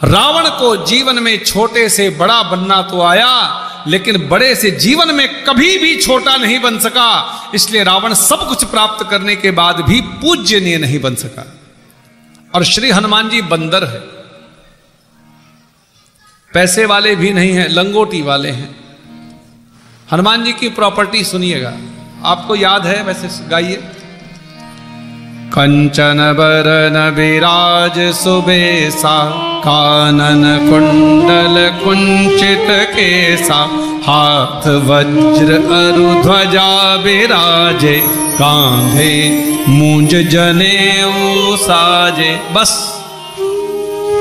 रावण को जीवन में छोटे से बड़ा बनना तो आया, लेकिन बड़े से जीवन में कभी भी छोटा नहीं बन सका। इसलिए रावण सब कुछ प्राप्त करने के बाद भी पूज्यनीय नहीं बन सका। और श्री हनुमान जी बंदर है, पैसे वाले भी नहीं हैं, लंगोटी वाले हैं। हनुमान जी की प्रॉपर्टी सुनिएगा, आपको याद है, वैसे गाइए। कंचन बरन विराज सुबेसा, कानन कुंडल कुंचित केसा, हाथ वज्र अरु ध्वजा विराजे, कांधे मूंज जनेऊ साजे। बस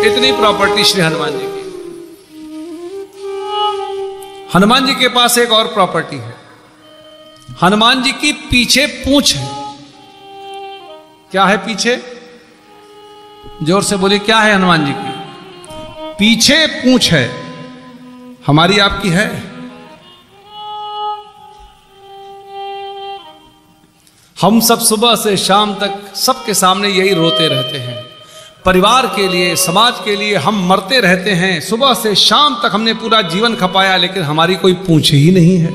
इतनी प्रॉपर्टी श्री हनुमान जी की। हनुमान जी के पास एक और प्रॉपर्टी है, हनुमान जी की पीछे पूंछ है। क्या है पीछे? जोर से बोलिए, क्या है हनुमान जी की? पीछे पूंछ है। हमारी आपकी है? हम सब सुबह से शाम तक सबके सामने यही रोते रहते हैं, परिवार के लिए, समाज के लिए हम मरते रहते हैं। सुबह से शाम तक हमने पूरा जीवन खपाया, लेकिन हमारी कोई पूछ ही नहीं है,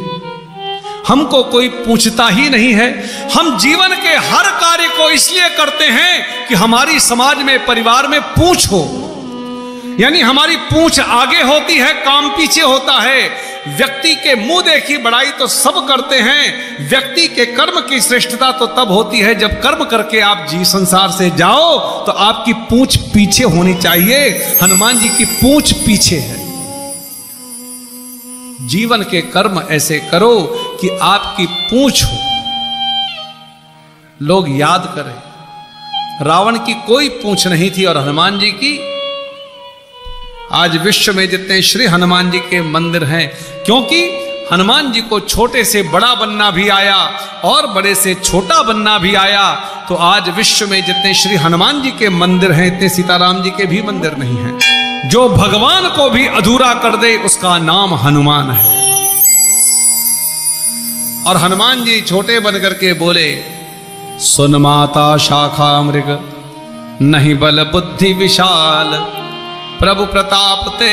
हमको कोई पूछता ही नहीं है। हम जीवन के हर कार्य को इसलिए करते हैं कि हमारी समाज में, परिवार में पूछ हो, यानी हमारी पूछ आगे होती है, काम पीछे होता है। व्यक्ति के मुंह देखी बड़ाई तो सब करते हैं, व्यक्ति के कर्म की श्रेष्ठता तो तब होती है जब कर्म करके आप जी संसार से जाओ तो आपकी पूछ पीछे होनी चाहिए। हनुमान जी की पूछ पीछे है। जीवन के कर्म ऐसे करो कि आपकी पूछ हो, लोग याद करें। रावण की कोई पूछ नहीं थी और हनुमान जी की। आज विश्व में जितने श्री हनुमान जी के मंदिर हैं, क्योंकि हनुमान जी को छोटे से बड़ा बनना भी आया और बड़े से छोटा बनना भी आया, तो आज विश्व में जितने श्री हनुमान जी के मंदिर हैं, इतने सीताराम जी के भी मंदिर नहीं हैं। जो भगवान को भी अधूरा कर दे उसका नाम हनुमान है। और हनुमान जी छोटे बन करके बोले, सुन माता शाखा मृग, नहीं बल बुद्धि विशाल, प्रभु प्रताप ते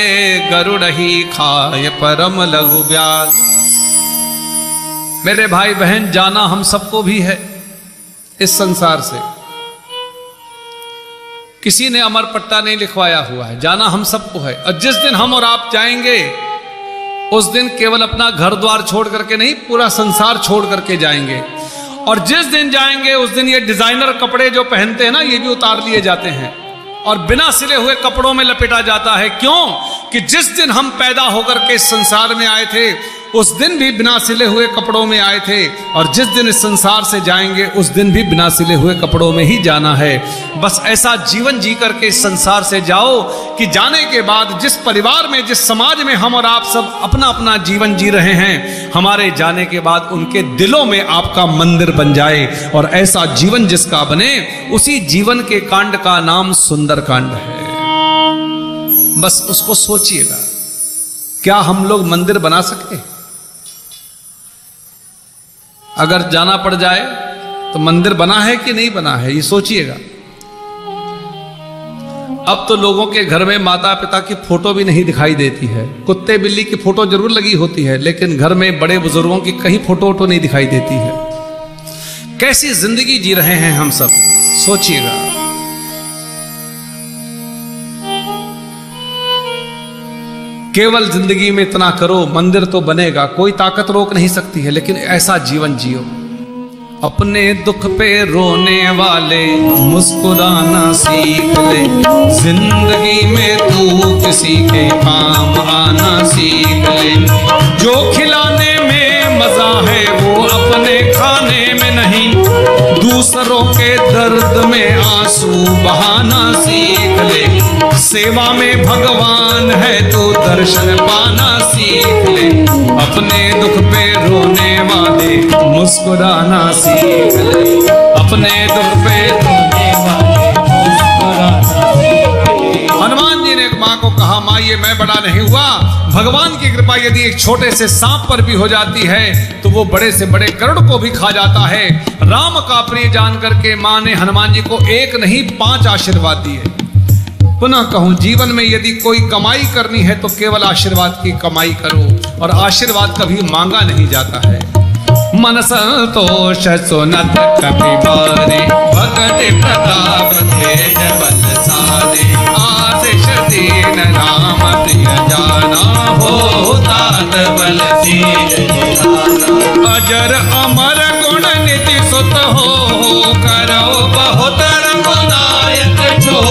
गरुड़ ही खाय परम लघु ब्याल। मेरे भाई बहन, जाना हम सबको भी है इस संसार से। किसी ने अमर पट्टा नहीं लिखवाया हुआ है, जाना हम सबको है। और जिस दिन हम और आप जाएंगे उस दिन केवल अपना घर द्वार छोड़ करके नहीं, पूरा संसार छोड़ करके जाएंगे। और जिस दिन जाएंगे उस दिन ये डिजाइनर कपड़े जो पहनते हैं ना, ये भी उतार लिए जाते हैं और बिना सिले हुए कपड़ों में लपेटा जाता है। क्यों? कि जिस दिन हम पैदा होकर के संसार में आए थे उस दिन भी बिना सिले हुए कपड़ों में आए थे, और जिस दिन इस संसार से जाएंगे उस दिन भी बिना सिले हुए कपड़ों में ही जाना है। बस ऐसा जीवन जी करके इस संसार से जाओ कि जाने के बाद जिस परिवार में, जिस समाज में हम और आप सब अपना अपना जीवन जी रहे हैं, हमारे जाने के बाद उनके दिलों में आपका मंदिर बन जाए। और ऐसा जीवन जिसका बने, उसी जीवन के कांड का नाम सुंदर कांड है। बस उसको सोचिएगा, क्या हम लोग मंदिर बना सकते? अगर जाना पड़ जाए तो मंदिर बना है कि नहीं बना है, ये सोचिएगा। अब तो लोगों के घर में माता पिता की फोटो भी नहीं दिखाई देती है। कुत्ते बिल्ली की फोटो जरूर लगी होती है, लेकिन घर में बड़े बुजुर्गों की कहीं फोटो वोटो नहीं दिखाई देती है। कैसी जिंदगी जी रहे हैं हम सब, सोचिएगा। केवल जिंदगी में इतना करो, मंदिर तो बनेगा, कोई ताकत रोक नहीं सकती है, लेकिन ऐसा जीवन जियो। अपने दुख पे रोने वाले मुस्कुराना सीख ले, जिंदगी में तू किसी के काम आना सीख ले। जो खिलाने में मजा है वो अपने खाने में नहीं, दूसरों के दर्द में आंसू बहाना सीख ले। सेवा में भगवान है तो दर्शन पाना सीख ले, अपने दुख पे रोने वाले मुस्कुराना सीख ले, अपने दुख पे रोने वाले मुस्कुराना सीख ले। हनुमान जी ने एक माँ को कहा, माँ ये मैं बड़ा नहीं हुआ, भगवान की कृपा यदि एक छोटे से सांप पर भी हो जाती है तो वो बड़े से बड़े गरुड़ को भी खा जाता है। राम का प्रिय जान करके माँ ने हनुमान जी को एक नहीं 5 आशीर्वाद दिए। पुनः कहूं, जीवन में यदि कोई कमाई करनी है तो केवल आशीर्वाद की कमाई करो, और आशीर्वाद कभी मांगा नहीं जाता है। मन संतोष सुनत कपि बारे, भगति प्रताप तेज बल सारे। आशीष दीन राम प्रिय जाना, हो तात बल तेज जाना। अजर अमर गुण निधि सुत हो, करो बहुत रघुनायक छो।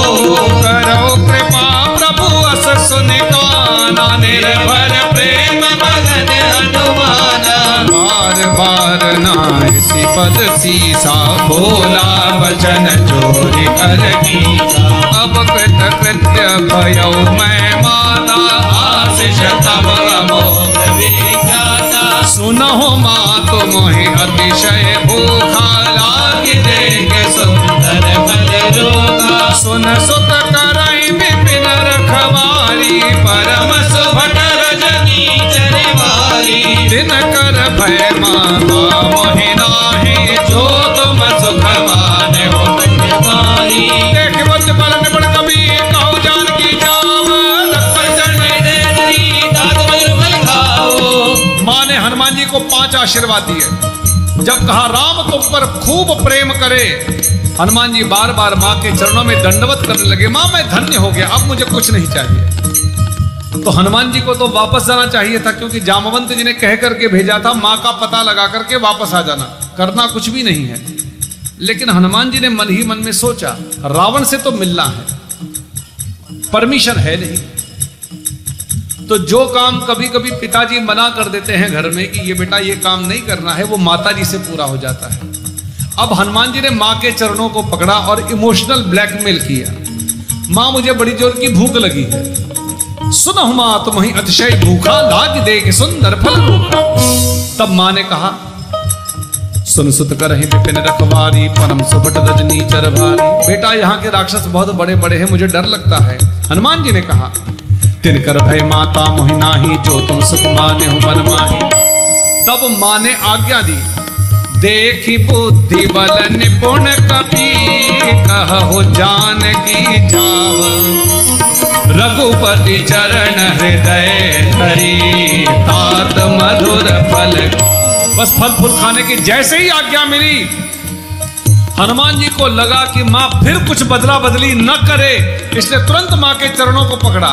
करो कृपा प्रभु अस सुन काना, निर्भर प्रेम मगन हनुमाना। बार बार नाय सिपद सीसा, भोला वचन जोरि कर कीसा। अब कृत कृत्य भयो मैं माता, आशीष तब अमोघ विख्याता। सुनहो मातु मोहि अतिशय भूखा, लागी देंगे सुंदर बल रोगा। सुन सुत करई विपिन रखवारी, परम सुभट रजनी चरवारी। दिन कर भय मांगा मोहि नाहि, जो तुम सुख माने हो बलवारी। देख बल बल निबड़ को 5 आशीर्वाद दिए। जब कहा राम तुम पर खूब प्रेम करे, हनुमान जी बार बार माँ के चरणों में दंडवत करने लगे, माँ मैं धन्य हो गया, अब मुझे कुछ नहीं चाहिए। तो हनुमान जी को तो वापस जाना चाहिए था, क्योंकि जामवंत जी ने कह करके भेजा था माँ का पता लगा करके वापस आ जाना, करना कुछ भी नहीं है। लेकिन हनुमान जी ने मन ही मन में सोचा रावण से तो मिलना है, परमिशन है नहीं। तो जो काम कभी कभी पिताजी मना कर देते हैं घर में कि ये बेटा ये काम नहीं करना है, वो माता जी से पूरा हो जाता है। अब हनुमान जी ने माँ के चरणों को पकड़ा और इमोशनल ब्लैकमेल किया, माँ मुझे बड़ी जोर की भूख लगी है, सुनहु माँ तुम ही अतिशय भूखा, लाग देख सुंदर फल रूखा। तब माँ ने कहा सुन सुत करहि विपिन रखवारी, परम सुबट रजनी चरभारी। बेटा यहाँ के राक्षस बहुत बड़े बड़े हैं, मुझे डर लगता है। हनुमान जी ने कहा तिनकर भय माता मोहि नाही, जो तुम सुख माने हो मन माही। तब माँ ने आज्ञा दी, देखी बुद्धि बल निपुण कपि, कहो जानकी जाव, रघुपति चरण हृदय धरी, तात मधुर फल। बस फल फूल खाने की जैसे ही आज्ञा मिली, हनुमान जी को लगा कि मां फिर कुछ बदला बदली न करे, इसलिए तुरंत मां के चरणों को पकड़ा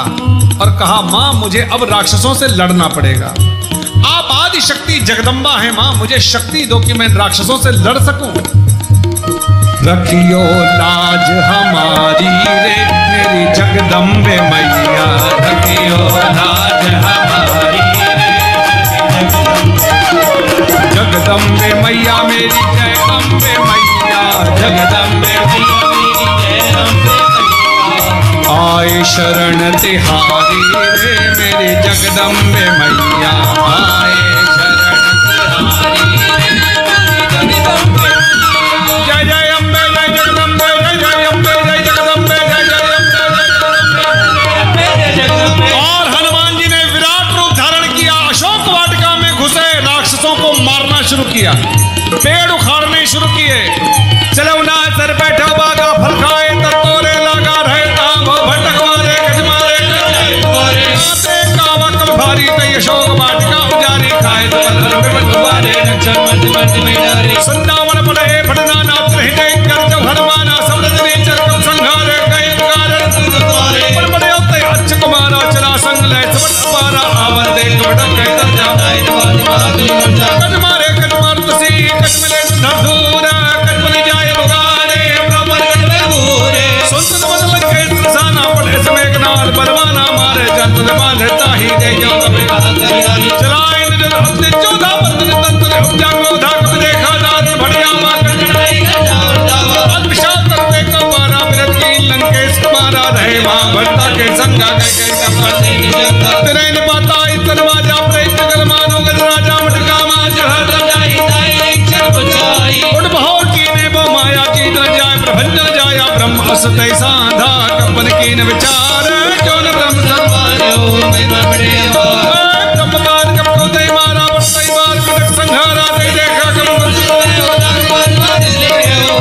और कहा मां मुझे अब राक्षसों से लड़ना पड़ेगा, आप आदि शक्ति जगदम्बा हैं मां, मुझे शक्ति दो कि मैं राक्षसों से लड़ सकूं। रखियो लाज हमारी रे मेरी जगदम्बे मैया, रखियो लाज हमारी जगदम्बे मैया मेरी जय अम्बे मैया, जगदम्बे मैया मेरी जय अम्बे मैया। आए शरण तिहारी रे मेरी जगदम्बे मैया, आए शरण तिहारी रे मेरी जगदम्बे। जय जय अम्बे जय जगदम्बे, जय जय अम्बे जय जगदम्बे, जय जय अम्बे जय जगदम्बे। और हनुमान जी ने विराट रूप धारण किया, अशोक वाटिका में घुसे, राक्षसों को मारना शुरू किया, पेड़ उखाड़ने शुरू किए। चलो ना सर बैठा बागा फल खाए, तोरे लगा रहता वो भटक मारे गज मारे आते कावा कल भारी, तय अशोक वाटिका उजारी खाए, तो धर्म में बंटवारे रक्षण मंच मंच में डारे। संदावन पड़े फटना नाथ हृदय कर, जब हनुमाना समृद्ध ने चरकम संघारे गए कारण पर बड़े होते अच्छ कुमारा, चला संग ले सबट अपारा, आवर देख भटक गए तब जाए कज मारे कज मार तुसी, कज मिले धूरा, कज मिले जाए बुगारे, ब्राह्मण कज में बूरे। सुनत बदल के त्रसाना पड़े समय नाल, बलवाना मारे जंत जमान ताही दे जाओ कभी चलाए निजन अपने 14 बंदन तंत्र उपजा को धाक में देखा दाद बढ़िया मार कर चढ़ाई अभिषाक करते कपारा, मिलत की लंकेश कुमारा रहे वहां भरता के संगा गए कपाते निजता तेरे ने माता इतरवाजा प्रेत जगल मानो गज राजा मटका मां जहर जाई जाए क्षण बचाई, उड़ बहोर की ने वो माया की न जाए, प्रभंजन जाया ब्रह्म असतै साधा, कपन की न विचार जो न ब्रह्म संभालो महिमा बड़े ब्रह्मवान कब को दे मारा बड़ई बार कटक संघारा, दे देखा कब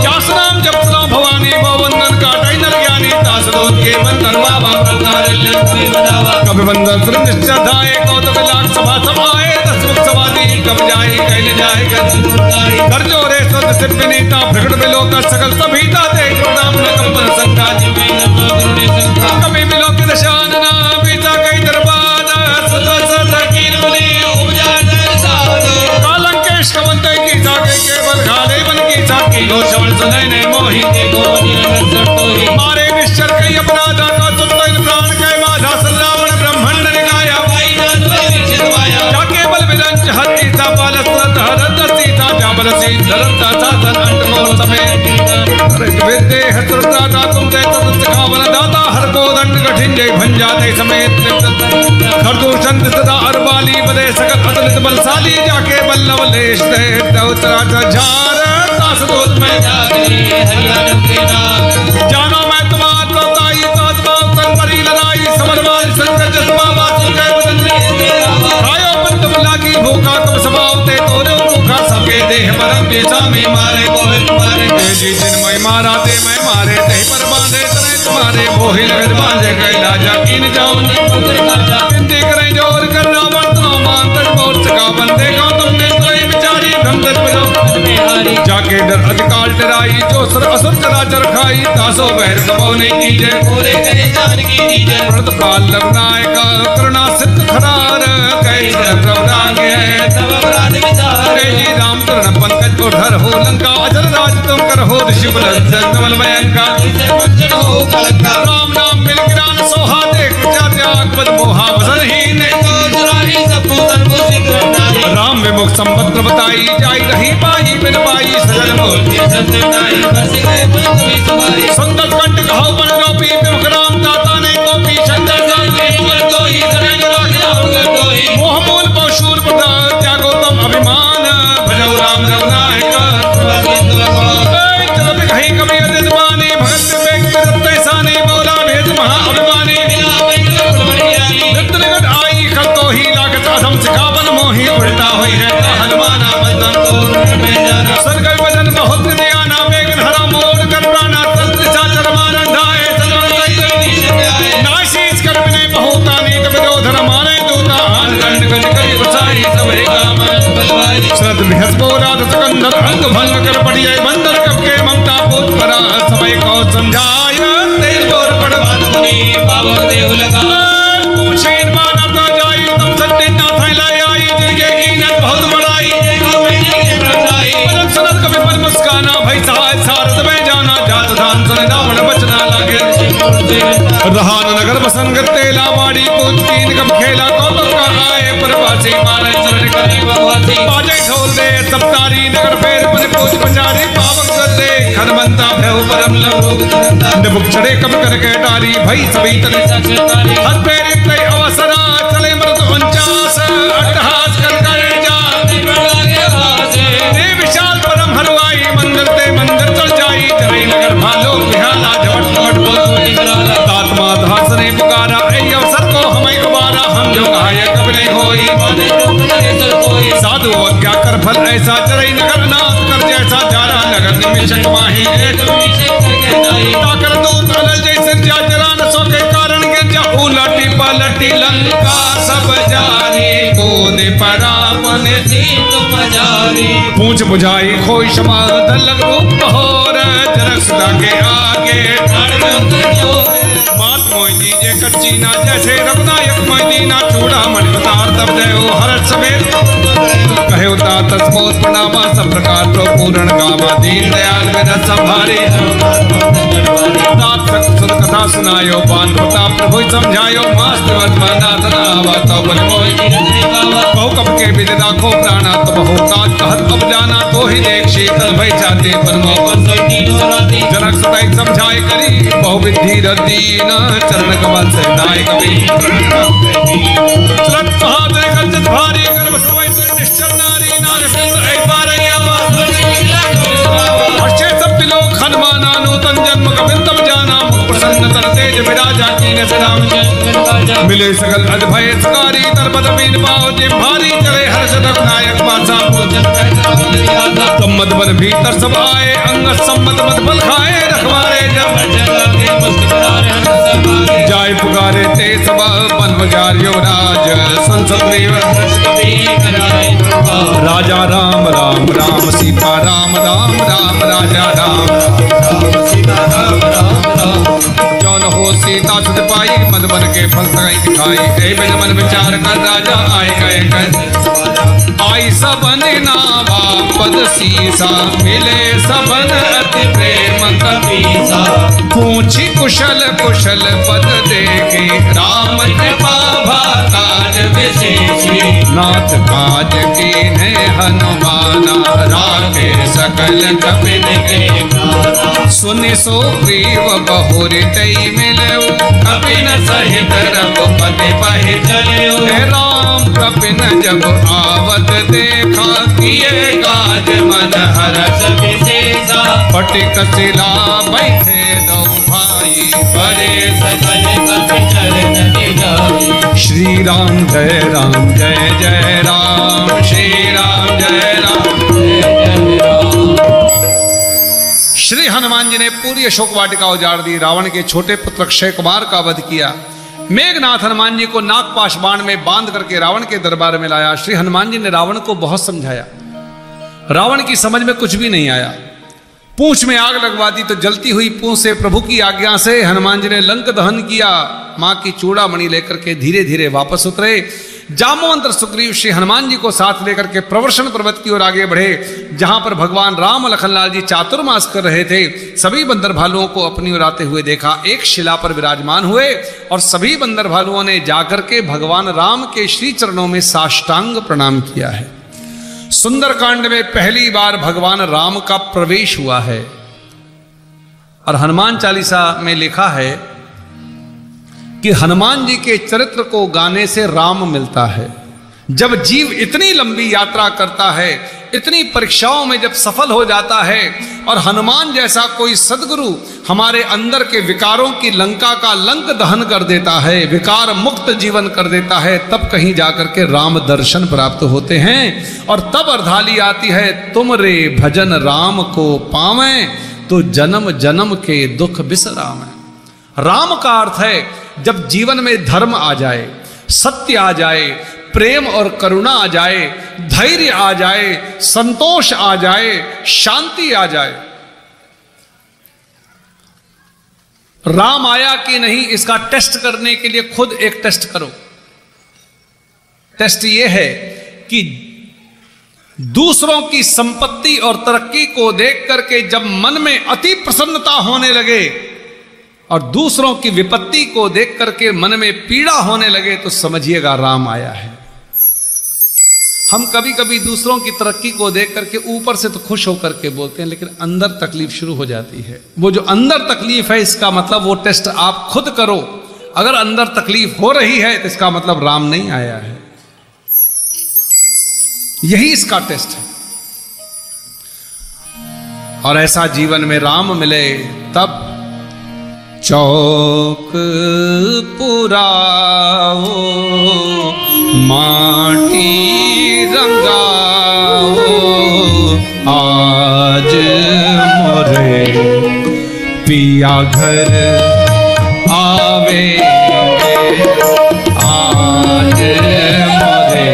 जास नाम जप लो भवानी, वो वंदन का टाइनर ज्ञानी, दास दोत के वंदन बाबा प्रकार कभी वंदन सुर निश्चय धाये, कौतुक लाख सभा समाए, 10 मुख समाधि कब जाए कैल जाए कर जो रे सुध सिद्ध नीता, प्रकट मिलो का सकल सभीता, देख नाम न कंपन संगा जी में न करुणे संगा, कभी मिलो के दशान ना बीता कई दरबार, सदा सदा कीन बने उपजा साध, कालंकेश कवंते की साके केवल घाले बन की साकी, लो श्रवण सुनै ने मोहि देखो ही मारे निश्चर कई अपराधा का सुतन प्राण के बाधा, रावण ब्रह्मंड निकाया जाके बल विरंच हरि सा बाल सुरत हरत सीता जाबल सी धरता साधन अंड मोर समेत विद्ये हतरता दा तुम दे तत सिखावन दाता, हर को दंड कठिन जय भंजा दे समेत खरदूषण सदा अरबाली बदे सकत अतलित बलशाली, जाके बल्लव लेश दे उतरा झार दास दूत में जागे हरियाणा के नाम, जानो मैं तुम्हार लोताई ताज बाव तन परी लड़ाई, समरवाल संकट जसवा वासु के बदन आयो पंत लागी भूखा कब सभावते तोरे भूखा, सबके देह परम बेसा में मारे कोहे तुम्हारे, जी जिन मैं मारा ते मैं मारे ते पर बांधे तने तुम्हारे, मोहि लगत बांधे गए लाजा कीन जाओ चिंते करें जोर कर रावण तो मान तक बहुत सका बंदे का तुमने डराई जो सुर असुर चराचर खाई दासो बहर कबो नहीं कीजे पूरे कहे जानकी दीजे व्रत काल लगनायक करुणा सिद्ध खरार कई प्रभुराग है तब अपराध विचार जी राम चरण पंकज को धर हो लंका अजर राज तुम कर हो ऋषि कमल भयंकर इसे मंजन हो कलंका राम नाम मिल ज्ञान सोहा देख त्याग पद मोहा वसनहीन तो दुरारी सब पूतन को सिकरनाई राम विमुख संपत्र बताई जाई रही पाई बिन पाई सजल मोती सत्यनाई बस गए पुलक भी सवारी संकट कंठ कहो बन रोपी विमुख राम दाता ने गोपी शंकर तो ही धरन राखा तो ही मोह मूल पशुर पदा त्यागो तम अभिमान भजौ राम रघुनायक चल कहीं कभी अदित बानी भगत वेग विरत सानी मौला भेद महा अभिमानी नृत्य निकट आई खल तो ही लागत अधम सिखावन मोही उल्टा हुई है हनुमाना बंधन को सरगल वजन बहुत नियाना वेगन हरा मोर कर प्राणा तंत्र चाचर मान ढाए नाशीष कर विनय बहुतानी कबिलो धर माने दूता आन दंड गज करी बसाई सबे काम श्रद्ध बृहस्पो रात सकंदर अंग भंग कर पड़िए बंदर कब के ममता पूत परा समय को समझाय तेल बोर पड़वान मुनि बाबा देव लगा पूछेन माना तो जाई तब सत्य ना फैलाई आई जिनके कीनत बहुत बड़ाई सनत कभी पर मुस्काना भई सहाय सारद में जाना जात धान सुन रावण बचना लागे रहान नगर बसंग तेला वाड़ी पूछ कीन कब खेला कौतुक का आए प्रवासी मारे चरण करे भगवती बाजे ढोल दे सप्तारी नगर फेर पन पूछ पंजारी पावक कर दे खनमंता भैव परम लोग निबुक चढ़े कब कर के टारी भई सभी तने सक्षतारी हर प्रेरित कई अवसरा चले मृत 49 अट्टहास कर करे जा दे विशाल परम हरवाई मंदिर ते मंदिर चल जाई चले नगर भालो बिहाला झट पट तात्मा धासने पुकारा ऐ अवसर को हमें गुबारा हम जो कहाय कब नहीं होई साधु आज्ञा कर फल ऐसा चरई नगर नाथ कर जैसा जारा नगर निमिषक माही ताकर दूत अलल जैसे जा जला न सो के कारण के जा उलटी पलटी लंका सब जारी कूद पड़ा मन तुम जारी पूछ बुझाई खोई क्षमा दलग रूप होर जनक सुधा के आगे मात मोहिनी जे कच्ची ना जैसे रघुनायक मोहिनी ना चूड़ा मणि उतार तब जय हर सवेर कहे उतार तस्मोत प्रणामा सब प्रकार तो पूर्ण गामा दीन दयाल में रस संभारे नाथ सुन कथा सुनायो पान प्रताप प्रभु समझायो मास्त वर्तमानाथ नावा तो बल मोहि बहु कब के विद राखो प्राणा तो बहु काज कहत अब जाना तो ही देख शीतल भई जाते परमो जनक सताई समझाए करी बहु विधि रदीन चरण कमल से नाय कवि चलत बहादुर गंजत भारी गर्भ समय निश्चल नारी नार सुंदर ऐ पारैया हर्षे सब लोग हनुमाना नूतन जन्म कबिल तब जाना मुख प्रसन्न तर तेज विराजा कीन सदाम मिले सकल अद्भय सकारी तरपद बीन पाओ जे भारी चले हर्ष रघुनायक पासा सम्मत बल भीतर सब आए अंग सम्मत मत बल खाए रखवारे जब जाय पुकारे ते सब बन बजारियो राज संसद राजा राम राम राम सीता राम राम राम राजा राम जौन हो सीता सुध पाई मद बन के फल सगाई दिखाई ऐ बिन मन विचार कर राजा आए गए कर आई सबन नावा पद सीसा मिले सबन अति प्रेम कपीसा पूछी कुशल कुशल पद देखे राम कृपा भाताज विशेषी नाथ काज कीन्हे हनुमाना राखे सकल कपिन के सुनि सुग्रीव बहुरि तई मिलऊ कपिन सहित रघुपति पहि चलऊ राम कपिन जब आवत देखा किए काज मन हरष विशेषा फटिक शिला बैठे दो भाई परे सकल कपि चरण दिखाई श्री राम जय राम जय जय राम श्री राम जय राम जय जय राम। श्री हनुमान जी ने पूरी अशोक वाटिका उजाड़ दी, रावण के छोटे पुत्र अक्षय कुमार का वध किया। मेघनाथ हनुमान जी को नागपाश बाण में बांध करके रावण के दरबार में लाया। श्री हनुमान जी ने रावण को बहुत समझाया, रावण की समझ में कुछ भी नहीं आया। पूंछ में आग लगवा दी तो जलती हुई पूंछ से प्रभु की आज्ञा से हनुमान जी ने लंक दहन किया। मां की चूड़ामणि लेकर के धीरे धीरे वापस उतरे। जामवंत सुग्रीव श्री हनुमान जी को साथ लेकर के प्रवर्षण पर्वत की ओर आगे बढ़े, जहां पर भगवान राम लखनलाल जी चातुर्मास कर रहे थे। सभी बंदर भालुओं को अपनी ओर आते हुए देखा, एक शिला पर विराजमान हुए और सभी बंदर भालुओं ने जाकर के भगवान राम के श्री चरणों में साष्टांग प्रणाम किया है। सुंदरकांड में पहली बार भगवान राम का प्रवेश हुआ है और हनुमान चालीसा में लिखा है कि हनुमान जी के चरित्र को गाने से राम मिलता है। जब जीव इतनी लंबी यात्रा करता है, इतनी परीक्षाओं में जब सफल हो जाता है और हनुमान जैसा कोई सद्गुरु हमारे अंदर के विकारों की लंका का लंक दहन कर देता है, विकार मुक्त जीवन कर देता है, तब कहीं जाकर के राम दर्शन प्राप्त होते हैं। और तब अर्धाली आती है, तुम रे भजन राम को पावें तो जन्म जन्म के दुख बिसरावें। राम का अर्थ है जब जीवन में धर्म आ जाए, सत्य आ जाए, प्रेम और करुणा आ जाए, धैर्य आ जाए, संतोष आ जाए, शांति आ जाए। राम आया कि नहीं इसका टेस्ट करने के लिए खुद एक टेस्ट करो। टेस्ट यह है कि दूसरों की संपत्ति और तरक्की को देख करके जब मन में अति प्रसन्नता होने लगे और दूसरों की विपत्ति को देख करके मन में पीड़ा होने लगे तो समझिएगा राम आया है। हम कभी कभी दूसरों की तरक्की को देख करके ऊपर से तो खुश होकर के बोलते हैं, लेकिन अंदर तकलीफ शुरू हो जाती है। वो जो अंदर तकलीफ है, इसका मतलब वो टेस्ट आप खुद करो। अगर अंदर तकलीफ हो रही है तो इसका मतलब राम नहीं आया है। यही इसका टेस्ट है। और ऐसा जीवन में राम मिले तब चौक पुराओ माटी रंगाओ आज मोरे पिया घर आवेंगे, आज मोरे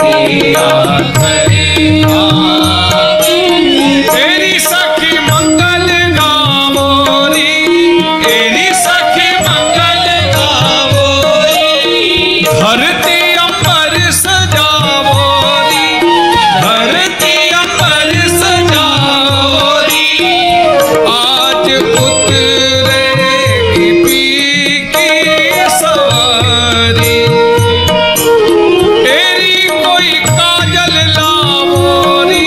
पिया घर आवेंगे। तेरी सखी मंगल गावोरी, तेरी सखी मंगल गावोरी, धरती अंबर सजावोरी, धरती अंबर सजावोरी, आज उतरेगी पी की सवारी। तेरी कोई काजल लावोरी,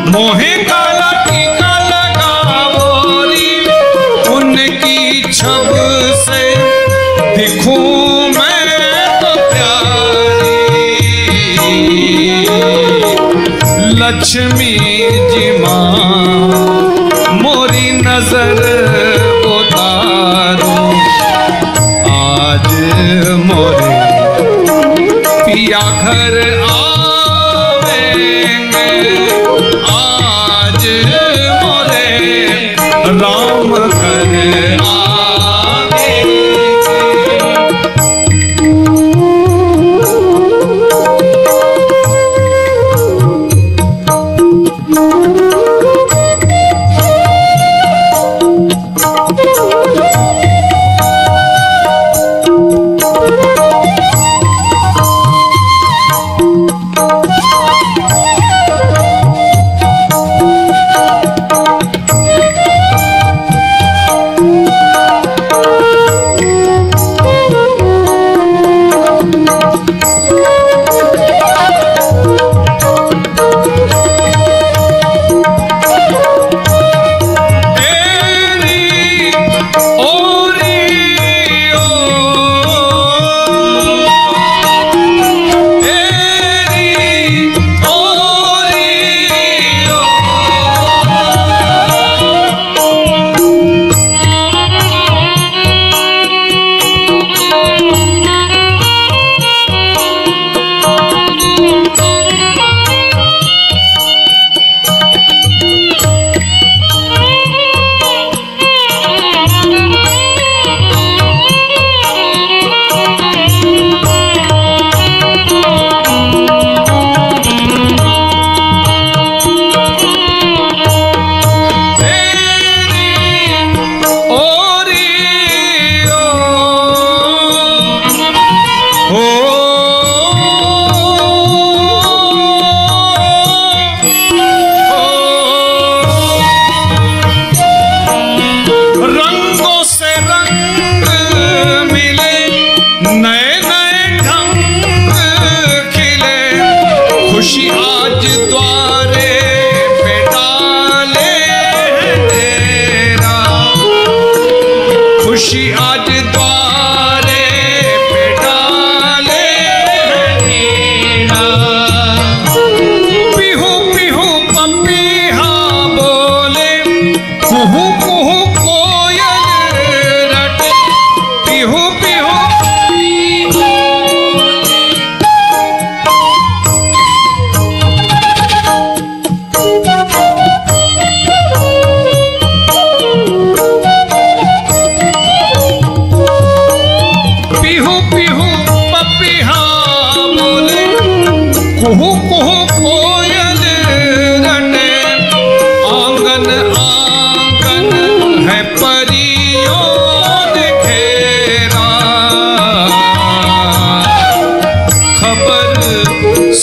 मोहे काला टीका लगावोरी, उनकी छब से दिखूं मैं तो प्यारी। लक्ष्मी जी मां मोरी नजर उतारो, आज मोरे पिया घर आवेंगे, आज मोरे राम घर आवेंगे।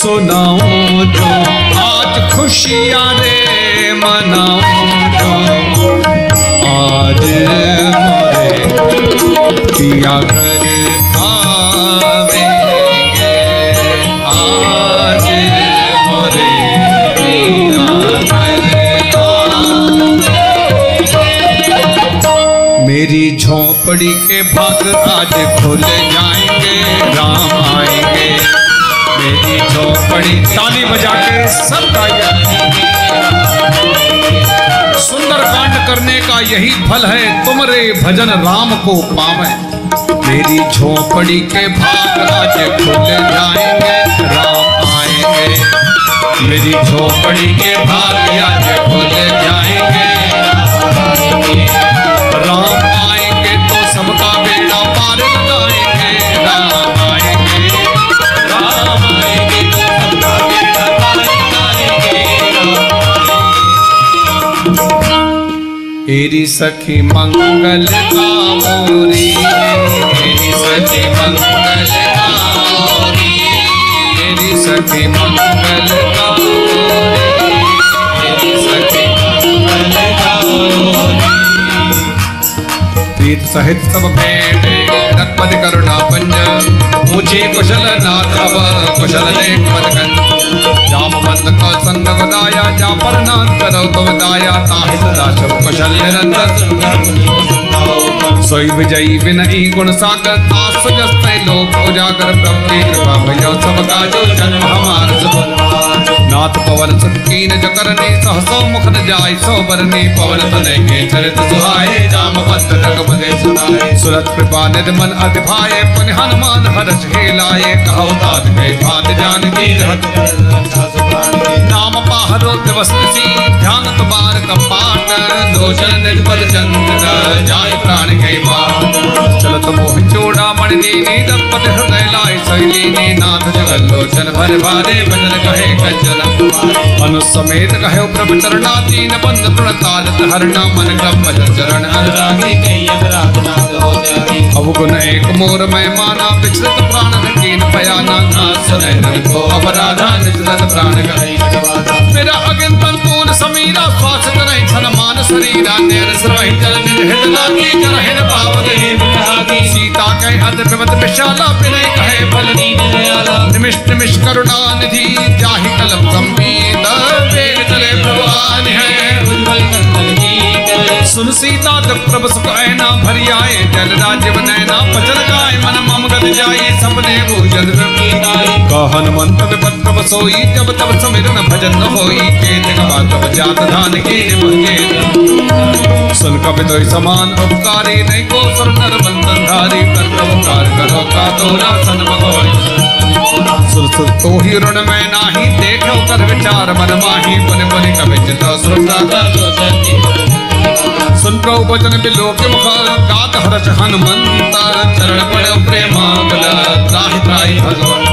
सुनाऊं जो आज खुशियां रे मनाऊं जो आज मोरे पिया घर आवेंगे आज मोरे पिया घर मेरी झोपड़ी के भाग आज खुल जाएंगे राम आएंगे मेरी झोपड़ी ताली बजा के सब गाइए सुंदर कांड करने का यही फल है तुमरे भजन राम को पावे मेरी झोपड़ी के भाग आज खुल जाएंगे राम आएंगे मेरी झोपड़ी के भाग आज खुल जाएंगे राम आएंगे तो सबका बेड़ा पार लगाएंगे राम आएंगे तो सबका बेड़ा पार लगाएंगे तेरी सखी मंगल गावोरी तेरी सखी मंगल गावोरी तेरी सखी मंगल गावोरी तेरी सखी मंगल गावोरी तीर्थ सहित सब भेंटे रखपति करुणा पंज ऊंची कुशल नाथव कुशल देख पदकन जाम बंद का संग बदाया जा पर नाथ करो तो बदाया ताहि सदा शुभ कुशल निरंतर सोई विजयी विनयी गुण सागर तास जस्ते लोक उजागर प्रभु की कृपा भजो सबका जो जन्म हमार नाथ पवन सुकीन जो करने सहसो मुख न जाय सो बरने पवन तनय के चरित सुहाए जाम बंद जग बदे सुनाए सुरत कृपा निध मन अति भाए पुनि हनुमान हर्ष खेलाए कहो तात गए भात जानकी रहत नाम पाहरो दिवस सी ध्यान तुम्हार कपाट दोषन निज पद चंद्र जाय प्राण के बात चलत मोह चूड़ा मणिदीनी दत्पति हृदय लाय शैलीनी नाथ जगल लोचन भर भारे भजन कहे कज्जन मनुष्य समेत कहे प्रभु चरणा दीन बंद प्रणतारत हरणा मन क्रम भजन चरण अनुरागी अवगुण एक मोर मैं माना विचलित प्राण कीन पयाना सुनय नर को अपराधा निचलत प्राण गए मेरा अगिन तन तून समीरा श्वास नहीं छन मान शरीरा नैन सरहि जल निज हित लागी जन हिन पावदे सीता कहे अध विमत विशाला विनय कहे फल निमिष निमिष करुणा निधि जाहि कलम संपीत वेग चले भगवान है उज्ज्वल सुन सीता जब प्रभु सुख ऐना भरी आए जल राज्य बनैना पचल गाय मन मम गद जाए सपने भूजल कह हनुमंत विपत प्रभ सोई जब तब समिरन भजन न होई केत कबा तब जात धान की निमगे सुन कपि तोय समान उपकारी नहीं को सर नर बंधन धारी कर उपकार करो का तोरा सन भगवान सुर सुर तो ही ऋण में नाही देखो कर विचार मन माही पुनि पुनि कवि चित सुरता सुन प्रभु वचन बिलो के मुख गात हर्ष हनुमंत चरण पड़ो प्रेमागल त्राहि त्राहि भगवान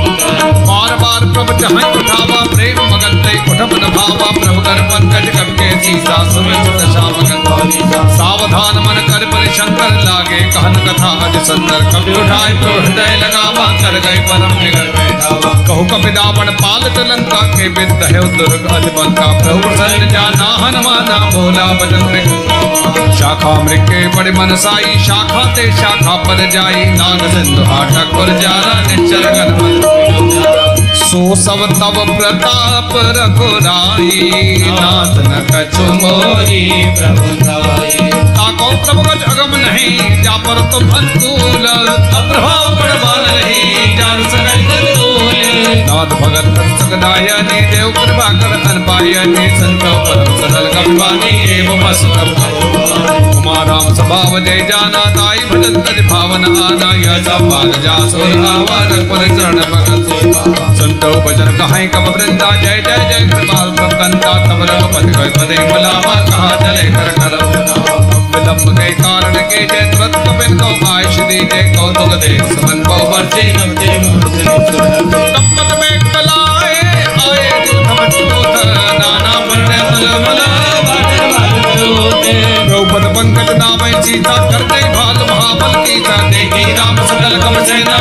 बार बार प्रभु जहाँ उठावा प्रेम मगन तय उठप न भावा प्रभु कर पंकज कब के सीता सुमित दशा मगन सावधान मन कर परिशंकर लागे कहन कथा अति सुंदर कपि उठाए तो हृदय लगावा कर गए परम निगर बैठावा कहु कपि दावन पालत लंका के विद्ध है दुर्ग अधिपंका प्रभु प्रसन्न जाना हनुमाना बोला बचन शाखा मृके बड़े मनसाई शाखा ते शाखा पर जाई नाग सिंधु हाटक पर जारा निश्चर गण सो सब तब प्रताप रघुराई नाथ न कछु मोरी प्रभु ताई ताको प्रभु कछ अगम नहीं जा पर तुम अनुकूल अप्रभाव बड़वान रही जान सकल तूल नाथ भगत सकदायनी देव कृपा कर अनपायनी संतो परम सरल कपिवानी एवं बस उमा राम स्वभाव जय जाना ताई भजन तज भावन आना यह सब भाग जासुर आवार पर चरण भगत संतो भजन कहाई कब वृंदा जय जय जय कृपाल कंता तब रघुपति कोई पदे बुलावा कहा चले कर कर विलंब के कारण के जय तुरंत कपिन को आयुष दी जय कौतुक दे समन को वर्षे तपत में कलाए आए दिन खमचूत नाना वर्ण मल द्रौपद पंकज नामय सीता कर दे भाल महाबल कीता देखी राम सकल कम सेना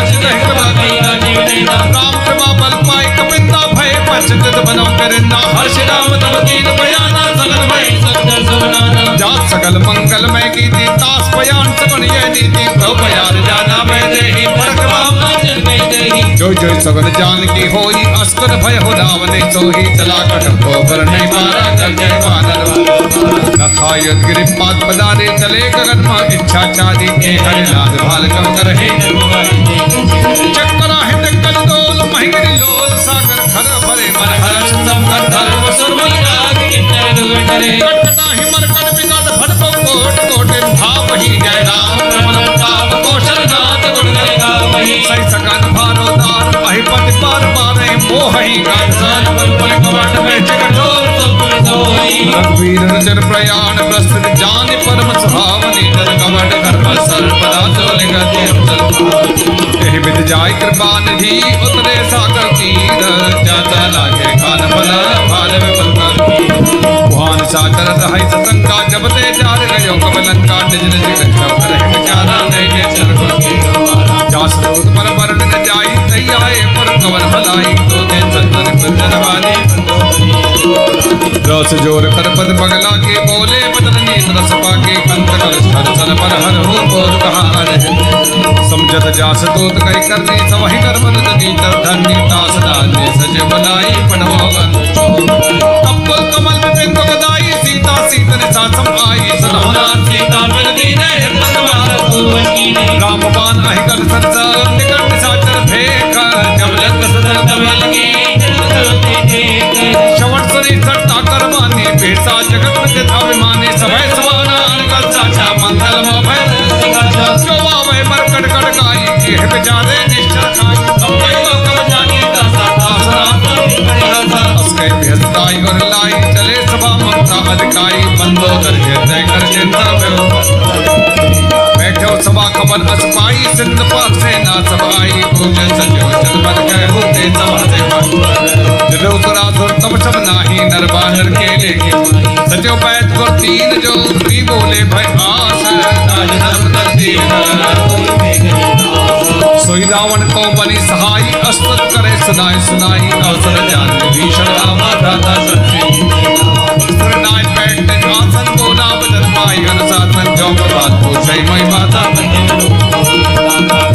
राम कृपा बल पाई चिंतित बनो करिंदा हर्ष राम तब कीन बयाना सगल भई सत्य सुनाना जात सकल मंगल में कीती तास बयान सगन ये नीति प्रभु प्यार जाना मैं देहि परकवाम जन में देहि जो जो सगल जान की होई अस्कर भय हो रावने सोही चला कट को कर नहीं मारा कर जय वानर नखाय गिरिपात पदारे चले गगन में इच्छा चादी के हरि लाल भाल कम करहे चक्करा हिंद कल डोल महिगिरी लोल सागर खर भरे मन हर्ष संकर धर्म सुरमल राग इत्तर करे कटना हिमर कट विगत भटको कोट कोटे भाव ही जय राम रमन ताप कौशल नाथ गुण लगा वही सही सकन भारोदार महिपति पार मारे मोहि गान बल बल कवट में जगडोल रघुवीर रचन प्रयाण प्रस्तुत जान परम सुहावनी जन कवट कर सर्वदा चोले गति एहि विद जाय कृपा निधि उतरे सागर तीर जाता लागे खान भला भाल में बलकर भुवन सागर रहै सतंका जब ते जार गयो कबलंका निज निज रक्षो करहि विचारा नहीं चर को जास दूत पर वर्ण न जाई तई आए पर कवन भलाई तो ते चंदन कुंदन वाली रस जोर कर पद पगला के बोले बदन नेत्र सपा के कंत कल स्थल सन पर हर हो बोल कहा समझत जास दूत कई करनी सवहि कर मन जनी तर धन्य दास दाने सज बनाई पढ़वावन कपल कमल में बिंदु गदाई सीता सीतन सासम आई सनहोना सीता मिल दीने भगवान कुवनी राम बाण अहिकल सत्स निकट निशाचर भेख जब लग सदर तमल की श्रवण सुनी सट्टा करवाने बेसा जगत में अभिमाने सभय सवाना अनकल साचा मंगल में भय जो आवे मरकट कटकाई के बेचारे निश्चर खाई सबके लोक जानी दासा दासरा असके भेसताई और लाई चले सभा ममता अधिकाई बंदो दर हृदय कर चिंता बैठो सभा खबर असपाई सिंध पाक से ना सभाई पूजन सजो जनपद कह होते सभा से जदो सुरासुर तब सब नाही नरबानर के लेके सजो बैठ को तीन जो प्री बोले भय आस राज धर्म दर्दीन सोई रावण को बनी सहाई अस्तुत करे सुनाई सुनाई अवसर जान भीषण रामा दाता सच्ची सुरनाय बैठ आसन बोला बदन पाई अनुशासन जो बात पूछई मई माता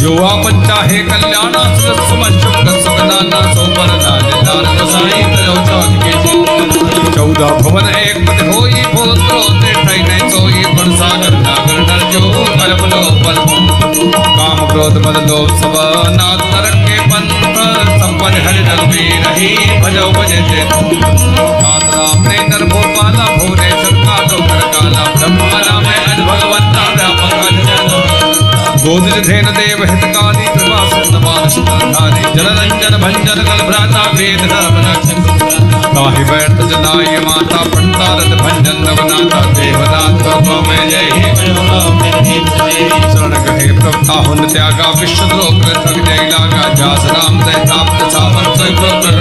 जो आपन चाहे कल्याणा सुख सुमन शुक्र सुखदाना सो पर राज दान गोसाई तरो चौथ के 14 भवन एक पद होई भूतो ते ठई नहीं सोई गुण सागर नागर नर जो बलबलो बल काम क्रोध मद लोभ सब नाथ नरक के पंथ संपद हरि रघुवीर रही भजो भजे ते नाथ राम ने नर भोपाला भोरे सरकालो कर काला ब्रह्माला में अज भगवंता व्यापक गोदज धेन देव हितकारी कृपा सिंधमान सुधारी जल रंजन भंजन कल भ्राता वेद धर्म रक्षक काहि बैठ जनाई माता पंडारत भंजन नवनाथा देवनाथ को में जय शरण कहे प्रभुता हुन त्यागा विश्व द्रोह कृतक जय लागा जास राम दय ताप सावन सोई प्रोकर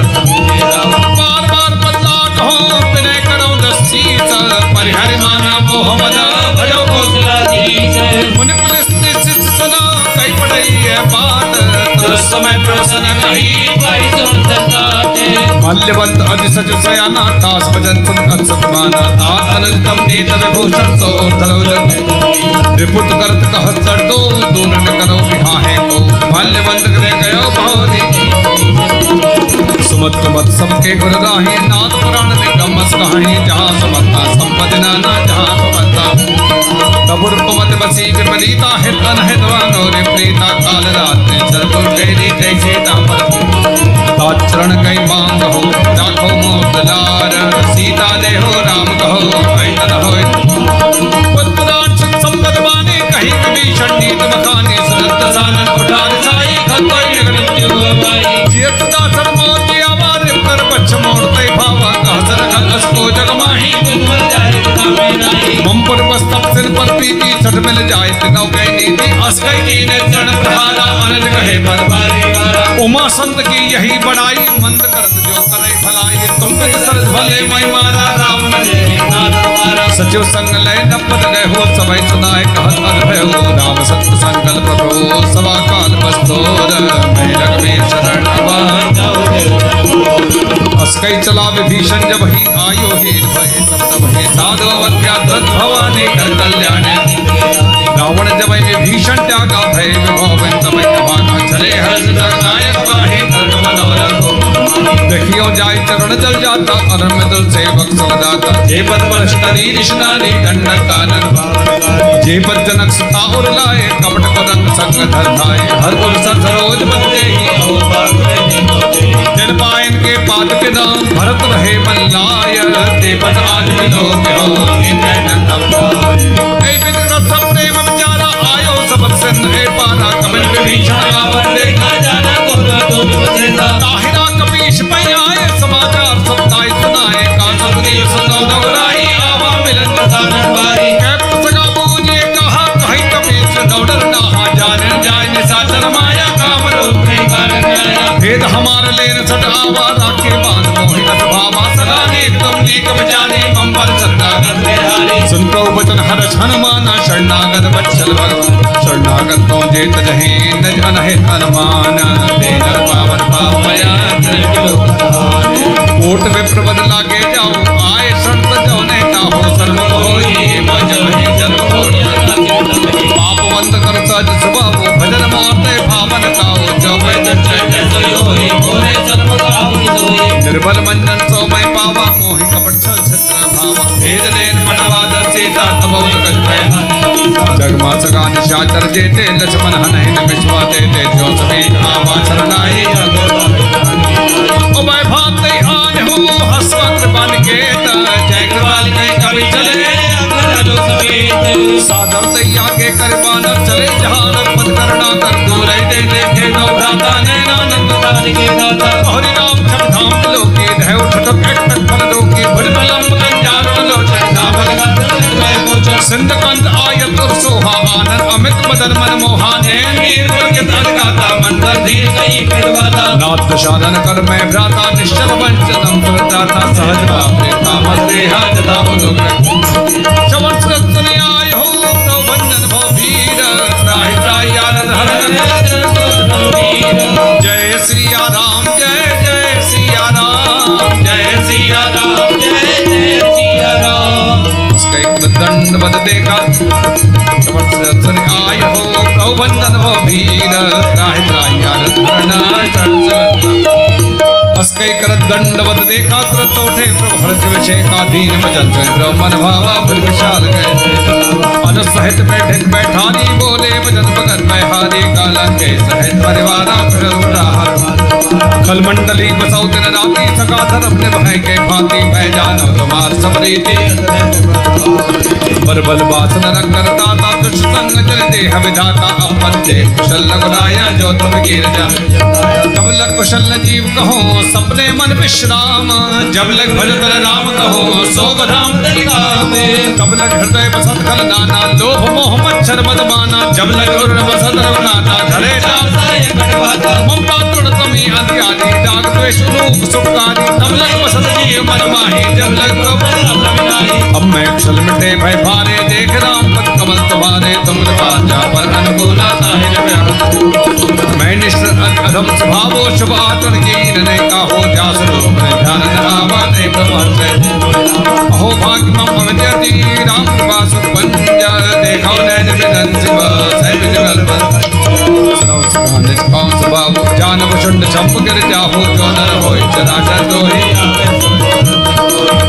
बार बार बदला कहो विनय करो दसीस परिहरि माना मोह मद भयो कौशलाधीश मुनि पुलिस निश्चित सदा कई पढ़ई है बात तुरस समय प्रसन्न कही पाई सुन सताते मल्यवंत अति सच सयाना तास भजन सुन अक्षत माना आतनतम नीत विभूषण सो धरौजन रिपुत करत कहत दो दूर न करो बिहाहे को मल्यवंत करे गयो भौरी सुमत मत सबके गुर राही नाथ पुराण में गमस कहानी जहाँ समता संपद नाना जहाँ समता तबुर कुमत बसी विपरीता हितन हितवानो रे प्रीता काल रात चरतो तेरी जैसे तापर चरण कई मांग हो राखो मोदलार सीता दे हो राम कहो ऐतन हो पुत्रान संपद बाने कहीं विभीषण नीत मखाने सुरत सानन उठार साई खतोई निगृत्य भाई जियत दासर मोर की आवाज कर बच्च मोड़ते भावा कहसर खलस को जगमाही गुमल जाए मम पर बस्तप सिर पर पीती छठ मिल जाए तिनौ गई नीति अस्कई की ने चरण प्रहारा अनज कहे बरबारी उमा संत की यही बड़ाई मंद करत जो करे भलाई तुम पे सरस भले मई मारा राम सचिव संग लय नपद गए हो सबई सुनाए कहत अरभय हो राम सत्य संकल्प प्रभु सवा काल बस्तोर मैं रघुवीर शरण अस कई चला विभीषण जब ही आयो ही भय सब तब ही साधु अवत्या भवानी कर कल्याण रावण जब विभीषण त्यागा भय विभव तब भागा चले हर्ष नायक पाहे धर्म मनोरथ देखियो जाय चरण जल जाता अरम दल सेवक सदाता जे पद वर्ष तरी ऋषनानी दंडक कानन जे पद जनक सुता और लाए कपट पदन संग धर धाये हर गुण सरोज बंदे ही जन पायन के पाद के दाम भरत रहे मल्लाय ते पद आज मिलो क्यों इंद्र नंदन ए विदुर सब प्रेम विचारा आयो सब सिन ए पारा कमल विभीषण रावण देखा जाना कोरा तो बसेता ताहिरा कपीश पै आए समाचार सत्ताई सुनाए का सबनी सुनो दौड़ाई आवा मिलन सानन बारी कैप सगा पूजे कहा कहि कपीश दौड़र नहा जाने जाय निशाचर माया काम रूप में कारण आया भेद हमार लेन सट आवा राखे बांध मोहि रस भावा सदा नेक तुम नेक बजाने मंबर सदा करते हारे सुनको वचन हर हनुमाना शरणागत वत्सल भगवान शरणागत तो जेत जहे न जन है हनुमान देन पावन पावया कोट विप्र बद लागे जाओ आए संत जो ने काहो सर्व होई भजन ही जन पाप बंद कर सज स्वभाव भजन माते भावन काओ जो भजन जय होई भोरे सर्व काओ निर्बल मंजन सो मैं पावा मोहि कपट छल छत्र भावा भेद लेन पटवा दर्शी तात बहुत कछ भय जगमा सगा निशाचर जेते लक्ष्मण हनहि न विश्वा देते जो सभी आवा शरणाई ओ मैं भाते आन हो हसवत बन के जय कृपाल के कवि चले जो समेत साधव दैया के करबानर चले जहां पद करना कर दूर दे देखे गौ भ्राता नैनानंद दान के दाता हरि नाम छम धाम लोके धय उठक एक तक फल लोके भुजबलम गंजार लोचन नामल सिंध कंद आयत सोहा आनंद अमित मदन मन मोहा नैन नीर के तड़काता मंदर धीर गई पेड़वाता नाथ दशानन कर मैं भ्राता निश्चल वंचनम प्रदाता सहज भावता मस्ते हाथ दाव लोक चवन सुरतने आय हो तो वंदन भव वीर त्राहि त्राहि आनंद हरन जय सिया राम जय जय सिया राम जय सिया राम जय जय सिया राम उसके दंड बद देखा चवन सुरतने आय हो तो वंदन भव वीर त्राहि त्राहि आनंद हरन अस्कै कर दंडवत देखा तुरंत उठे प्रभु हर्ष विषय का दीन भजन ब्रह्मन भावा फिर विशाल गए अन सहित बैठे बैठानी बोले भजन भगत हारी काला के सहित परिवारा फिर खल मंडली बसौ दिन राती सका धर अपने भाई के भांति बह जानो तुम्हार सब रीति बल वासन रंग दाता कृष्ण संग जल देह विधाता अपत्य कुशल लगुराया जो तुम गिर जा तब लग कुशल जीव कहो सपने मन विश्राम जब लग भजत राम कहो सोग राम में तब लग हृदय बसत खल नाना लोभ मोह मच्छर मदमाना जब लग उर बसत रवनाता धरे ममता तुड़तमी आदि आदि दाग द्वेष रूप सुखकारी तब लग बसत जीव मन माही जब लग अब मैं कुशल मिटे भय भारे देख राम पद कमल तुम्हारे तुम जा पर अनुकूलता है मैं निश्चल अधम स्वभावो शुभ आचरण कीन ने काहो जास रूप में ध्यान आवा दे प्रमथ अहो भाग्य मम अमित्यति राम कृपा सुख पंजा देखो नैन विदन शिव सैव जगल बल सुनो सुखा निष्काम स्वभाव जान वशुंड चंप गिर जाहो जो नर होय चराचर दोहि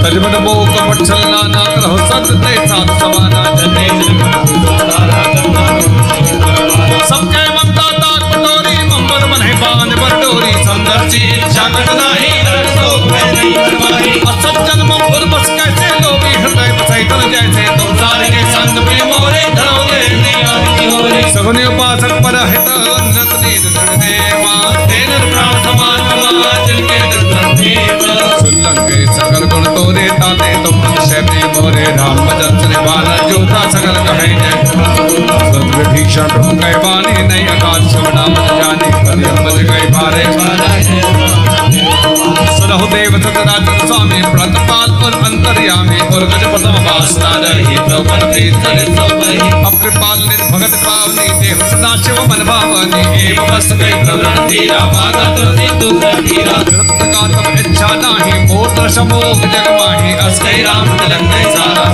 तजमन मोह कपट छलना ना करहो सत ते साथ समाना जने सबके ममता ताक पटोरी मंबर मन है बान बटोरी संदर्शी इच्छा नहीं असज्जन मम बस कैसे लोभी हृदय बसई तर जैसे तुम सारे के संग में मोरे धरोगे सगुने उपासक पर हित नत नीत निर्देवा तेन प्राण समान जिनके सुल्लंग के सकल गुण तोरे ताते तुम मनुष्य में मोरे राम भजन से बाला जोता सकल कहे विभीषण प्रभु कह बानी नहीं अकाल शिवना मन जाने करियम बज गए भारे सुनहु देव सतराचर स्वामी प्रतपाल और अंतर्यामी और गजपतम वासना रही प्रभु अकृपा पालने भगत पावनी देव सदा शिव मन भावनी एव बस गई प्रवृण धीरा माता तुलसी दूसरा धीरा कृत का तब इच्छा नाही मोर दशमोग जग माही अस गई राम तिलक गई सारा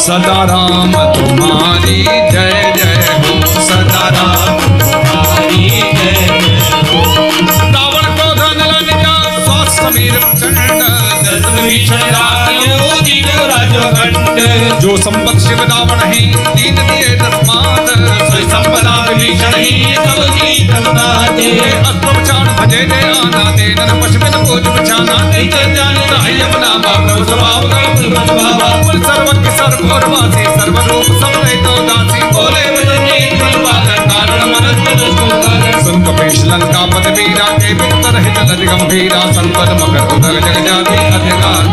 सदा राम तुम्हारी जय जय हो सदा राम तुम्हारी जय हो रावण को धन लंका स्वास्थ्य समीर प्रचंड जो संपत शिव रावण ही दीन दिए दसमात सोई संपदा विभीषण ही सब की तमनाते अस्त्र बचान भजे दे आना दे नर पशुविन पूज बचाना दे जान राहि अपना प्रभु स्वभाव पुर सर्वज्ञ सर्वोर्वासी सर्वरूप सब तो दासी बोले बजने कारण मन सुन कपीश लंका पद वीरा के मित्र हित नदि गंभीरा संपद मकर उदग जग जाति अधिकार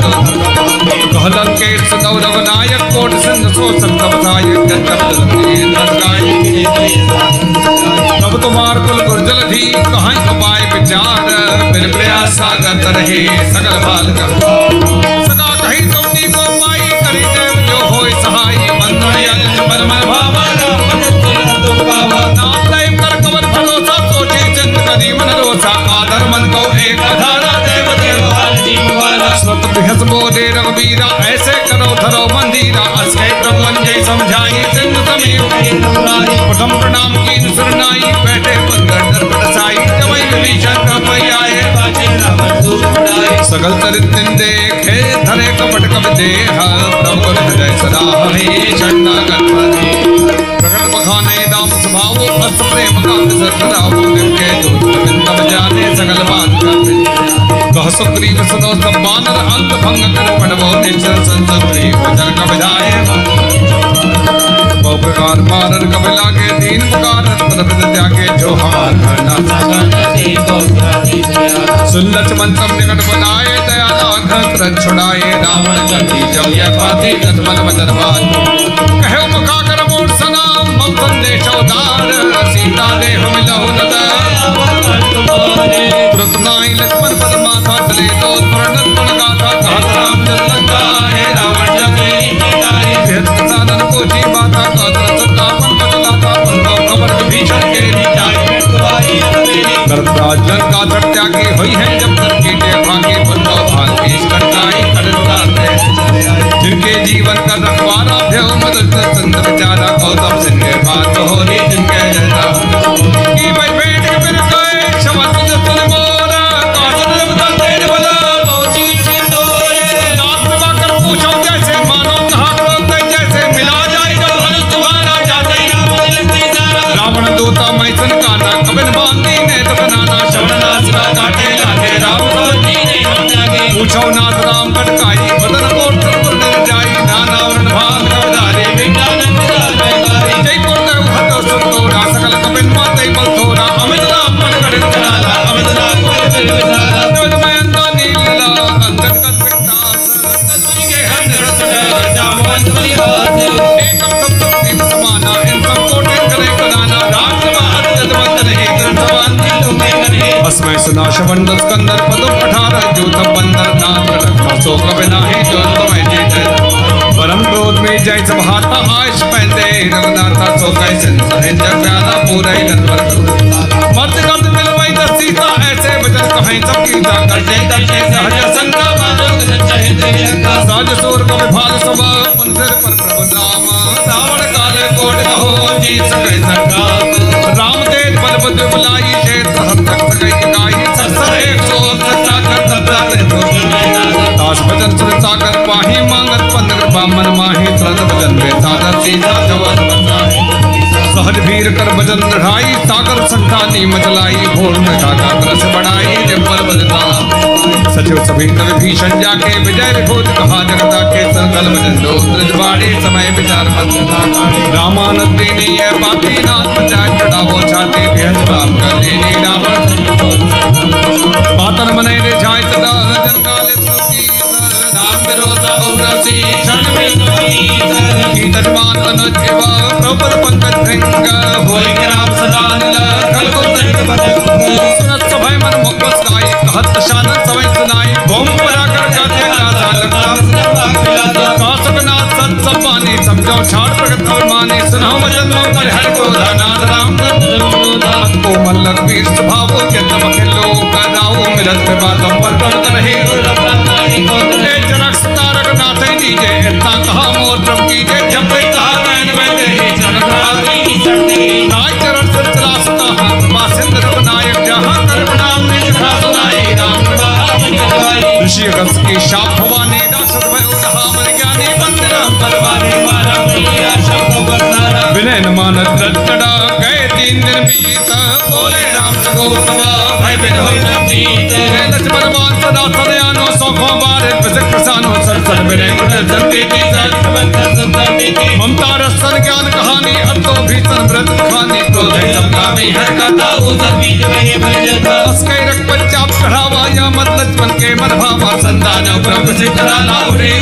कहलन के सदौरव नायक कोट सिंध सो संतप सायक तब तुम्हार कुल गुर्जल थी कहाँ उपाय विचार फिर प्रयास सागत रहे सकल बाल का सका कहीं तुमनी को पाई करी देव जो होय सहाय मंत्र यज्ञ मन मन भावा नाम दैव कर कवन भरोसा सोचे चिंत करी मन रोसा आदर मन को एक धारा देव देव जीव वाला स्वत बृहस बोले रघुबीरा ऐसे करो धरो मंदिरा असके ब्रह्मन जय समझाई सिंध समीप प्रथम प्रणाम की सुरनाई बैठे बंदर दरपट साई जवै विभीषण कपै आए सगल चरित्र देखे धरे कपट कप देह प्रभु हृदय सदा हरि शरणागत प्रकट बखाने दाम स्वभाव अस प्रेम का सरावो के जो तब जाने सगल बात कह सुग्रीव सदो सब बानर अंत भंग कर पड़वो निश्चल संसप्री वचन कविधाए बहु प्रकार मारन कवि लागे दीन पुकार प्रभृत त्यागे जो हार करना सुन लक्ष्मण तब निकट बनाए दया लाघ कृत छुड़ाए रावण गति जब यह पाती तत्मल बदर बात कहे मुखा कर मोर सनाम मम संदेश उदार सीता देह मिलहु नद तुरंत नाई लक्ष्मण पद माथा तले तो प्रणत गुण गाथा कहत राम जन लंका है रावण जगे साधन को जी बाता कहत सत्तापन बदलाता पंडो खबर विभीषण के करतराज लंका चट्या की हुई है जब तक कीटे भागे पंडो भाग पेश करताई करताते जिनके जीवन का रखवारा भ्यो मदद संत विचारा गौतम सिंह के बात हो री जिनके जता की भाई बैठ के फिर गए क्षमा तुझ तुल मोरा कासन जब तेज बला पहुंची सिंदूरे नाथ में कर पूछो जैसे मानो कहा को जैसे मिला जाएगा हल तुम्हारा जाते रावण दूता मैसन काना कबिन बांधी ने तो बनाना श्रवण नासिका काटे लागे राम जी ने पूछो नाथ राम कटकाई बदन कोट पर न जाई नाना वर्ण भाग कवदारे विज्ञानंद जय कोट हतो संतोरा सकल कबिन माते बल थोरा अमित राम मन कड़ित कराला अमित राम को विधारा तद मैं अंदा नीला अंतर कत विकास तत्व के हन रस जामवंत परिहास एकम सप्त तीन समाना इन सब कोटे करे कराना राम बात जदवंत नहीं ग्रंथवान तुम्हें करे अस्मै सुनाश वंदस कंदर पदो 18 जूत बंदर नाथ रखा सो कबिना ही जो तुम्हें जीत परम क्रोध में जय सब हाथा आश पहनते रघुनाथा सो कैसे सहे जग प्याला पूरा ही नंबर मर्द गद मिल वही दस सीता ऐसे वचन कहें सब कीता करते करते सहज संगा मानव चाहे देवता साज सूर को विभाल सब पुन सिर पर प्रभु राम रावण काले कोट कहो जी सके संग्राम राम तेज बल बुद्धि बुलाई क्षेत्र हत तक गई गाई सत्सर 100 दास भजन सुन सागर पाही मांगत पंद कृपा मन माही तुरंत भजन में सागर सीता जवन बताए सहज भीर कर भजन ढाई सागर संतानी मचलाई भोर में काका रस बढ़ाई डिम्बल बजता सचिव सभी कवि भीषण जाके विजय विभूत कहा जगता के संकल भजन दो त्रिजवाड़ी समय विचार रामानंद दीनी है बाती नाथ बचाए चढ़ा वो छाती भेद बाप कर देनी रावण पातन मने रे जाय सदा जन काले सुखी नाम विरोधा उरसी क्षण में की तजमान तन जीवा प्रभुर पंकज भृंग होय राम सदा कल को सहित सुनत सभय मन मुख गाय कहत शानत समय सुनाई भूम परा कर जाते राजा लगता कासकनाथ सत सपानी समझो छाड़ प्रगट और माने सुना रघुवीर स्वभाव जन्म खेलो कराओ मिलत बातों पर करत रहे ए जनक तारक नाथ दीजे इतना कहा मोर प्रभु की जय जब कहा नैन बैठे नाय चरण से चला सता बासिंद रघुनायक जहां कर प्रणाम निज खा सुनाई राम ऋषि अगस्त की शाप भवानी दासत भय उठा मन ज्ञानी वंदना परवाने मारा मैया शब्द बरनारा विनय मानत रटड़ा गए 3 दिन बीत बोले राम सगोतमा भय बिन होई न प्रीत लक्ष्मण मान सदा सदयानो सौखों बारे प्रसक प्रसानो सरसर विनय उठल जंती की ममता रसन ज्ञान कहानी अतो भीषण व्रत खानी क्रोध सबका में हर कथा उधर बीज में भजता अस्कै रख पंचाप चढ़ावा या मत लक्ष्मण के मन भावा संतान ब्रह्म से कराला उरे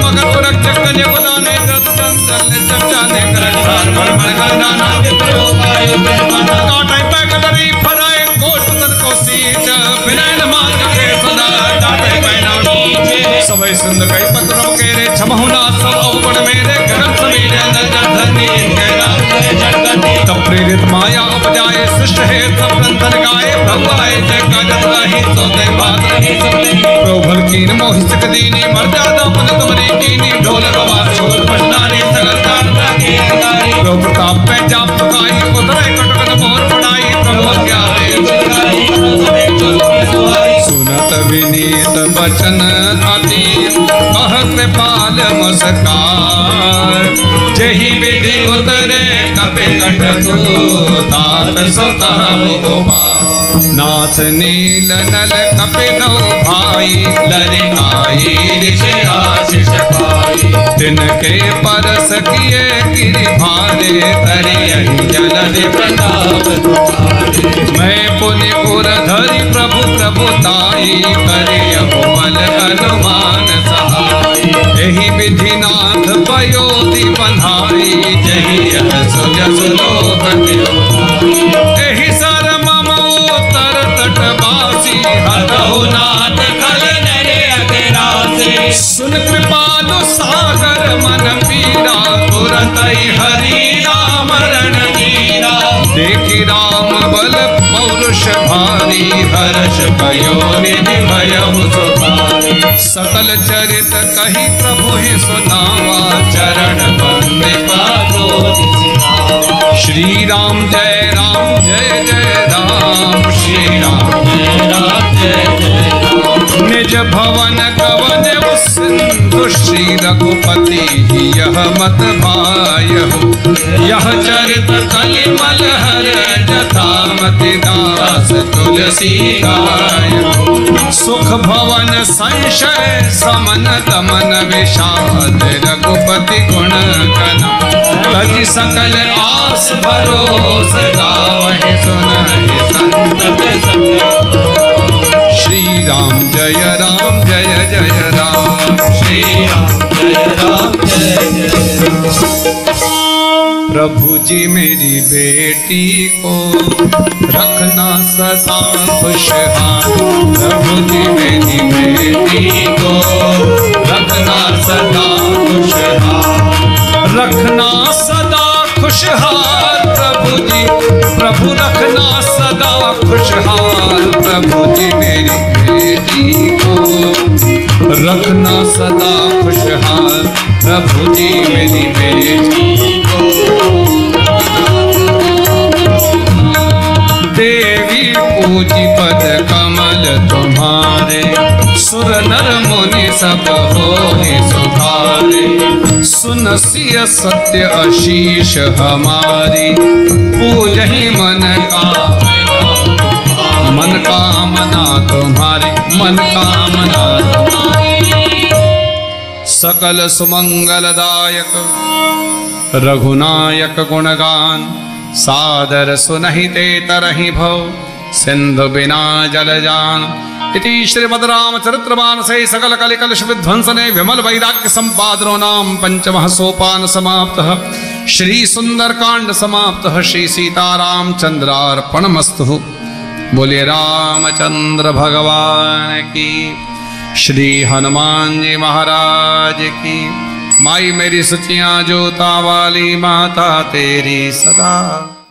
मगर उरक जगने बुलाने दत्त चंदन जब जाने करन हार भरमण करना विप्रो पायो बेमाना काटे पैगरी फराए कोट तन को सीच विनय मान के सदा डाटे पैना नीचे समय सुंदर कई पत्रम के रे छमहुना सब अवगुण मेरे गगन समीर नजर धनी के नाम जगती तब प्रेरित माया उपजाए सृष्ट है सब रंधन गाए भगवाए जय का जत रही तो दे बात रही प्रभल कीन मोहि सक दीनी मर्यादा मन तुमरी कीनी ढोल बवार छोड़ पटनानी सगल तारता के गाई प्रभु प्रताप पे जाप पकाई उतरे कटकन मोर पड़ाई प्रभु क्या है सुनत विनीत बचन अति कह कृपाल मुस्कार जही विधि उतरे कपे कट तात स्वतः नाथ नील नल कपे नौ भाई लरि आई ऋषि आशीष पाई तिनके परस किए गिरि भारे तरि जलधि प्रताप मैं पुनि उर धरि प्रभु प्रभुताई करे बल हनुमान सहाय यही विधि नाथ पयोधि बंधाई जही सुज सुलोक यही सर मम उत्तर तटवासी हतहु नाथ खल नरे अतिरासे सुन कृपालु सागर मन पीरा तुरत हरि राम रणधीरा देखी राम बल पौरुष भारी हर्ष भयो निधि भयउ सुधारी सकल चरित कही प्रभु ही सुनावा चरण बंदे पादो श्री राम जय राम श्री राम जय निज भवन कवन सिंधु श्री रघुपति यह मत भाय यह चरित कलिमल हर जथामति दास तुलसी गाय सुख भवन संशय समन दमन विषाद रघुपति गुण कन लगी सकल आस भरोस गावहि सुनहि संतत श्री राम जय राम श्री राम जय प्रभु जी मेरी बेटी को रखना सदा खुशहाल प्रभु जी मेरी बेटी को रखना सदा खुशहाल रखना सदा खुशहाल प्रभु रखना सदा खुशहाल प्रभु जी मेरी बेटी को रखना सदा खुशहाल प्रभु जी मेरी बेटी को देवी पूजी पद कमल तुम्हारे सुर नर मुनि सब होए सुधारे सुनसिय सत्य आशीष हमारी पूजहि मन कामना तुम्हारी मन कामना सकल सुमंगलदायक रघुनायक गुणगान सादर सुनहि ते तरहि भव सिंधु बिना जल जान इति श्रीमद् रामचरितमानसे सकल कलिकलुष विध्वंसने विमल वैराग्य संपादनो नाम पंचमः सोपान समाप्तः श्री सुंदरकांड समाप्तः श्री सीतारामचंद्रार्पणमस्तु बोलिए रामचंद्र भगवान की श्री हनुमान जी महाराज की माई मेरी सचियां जोता वाली माता तेरी सदा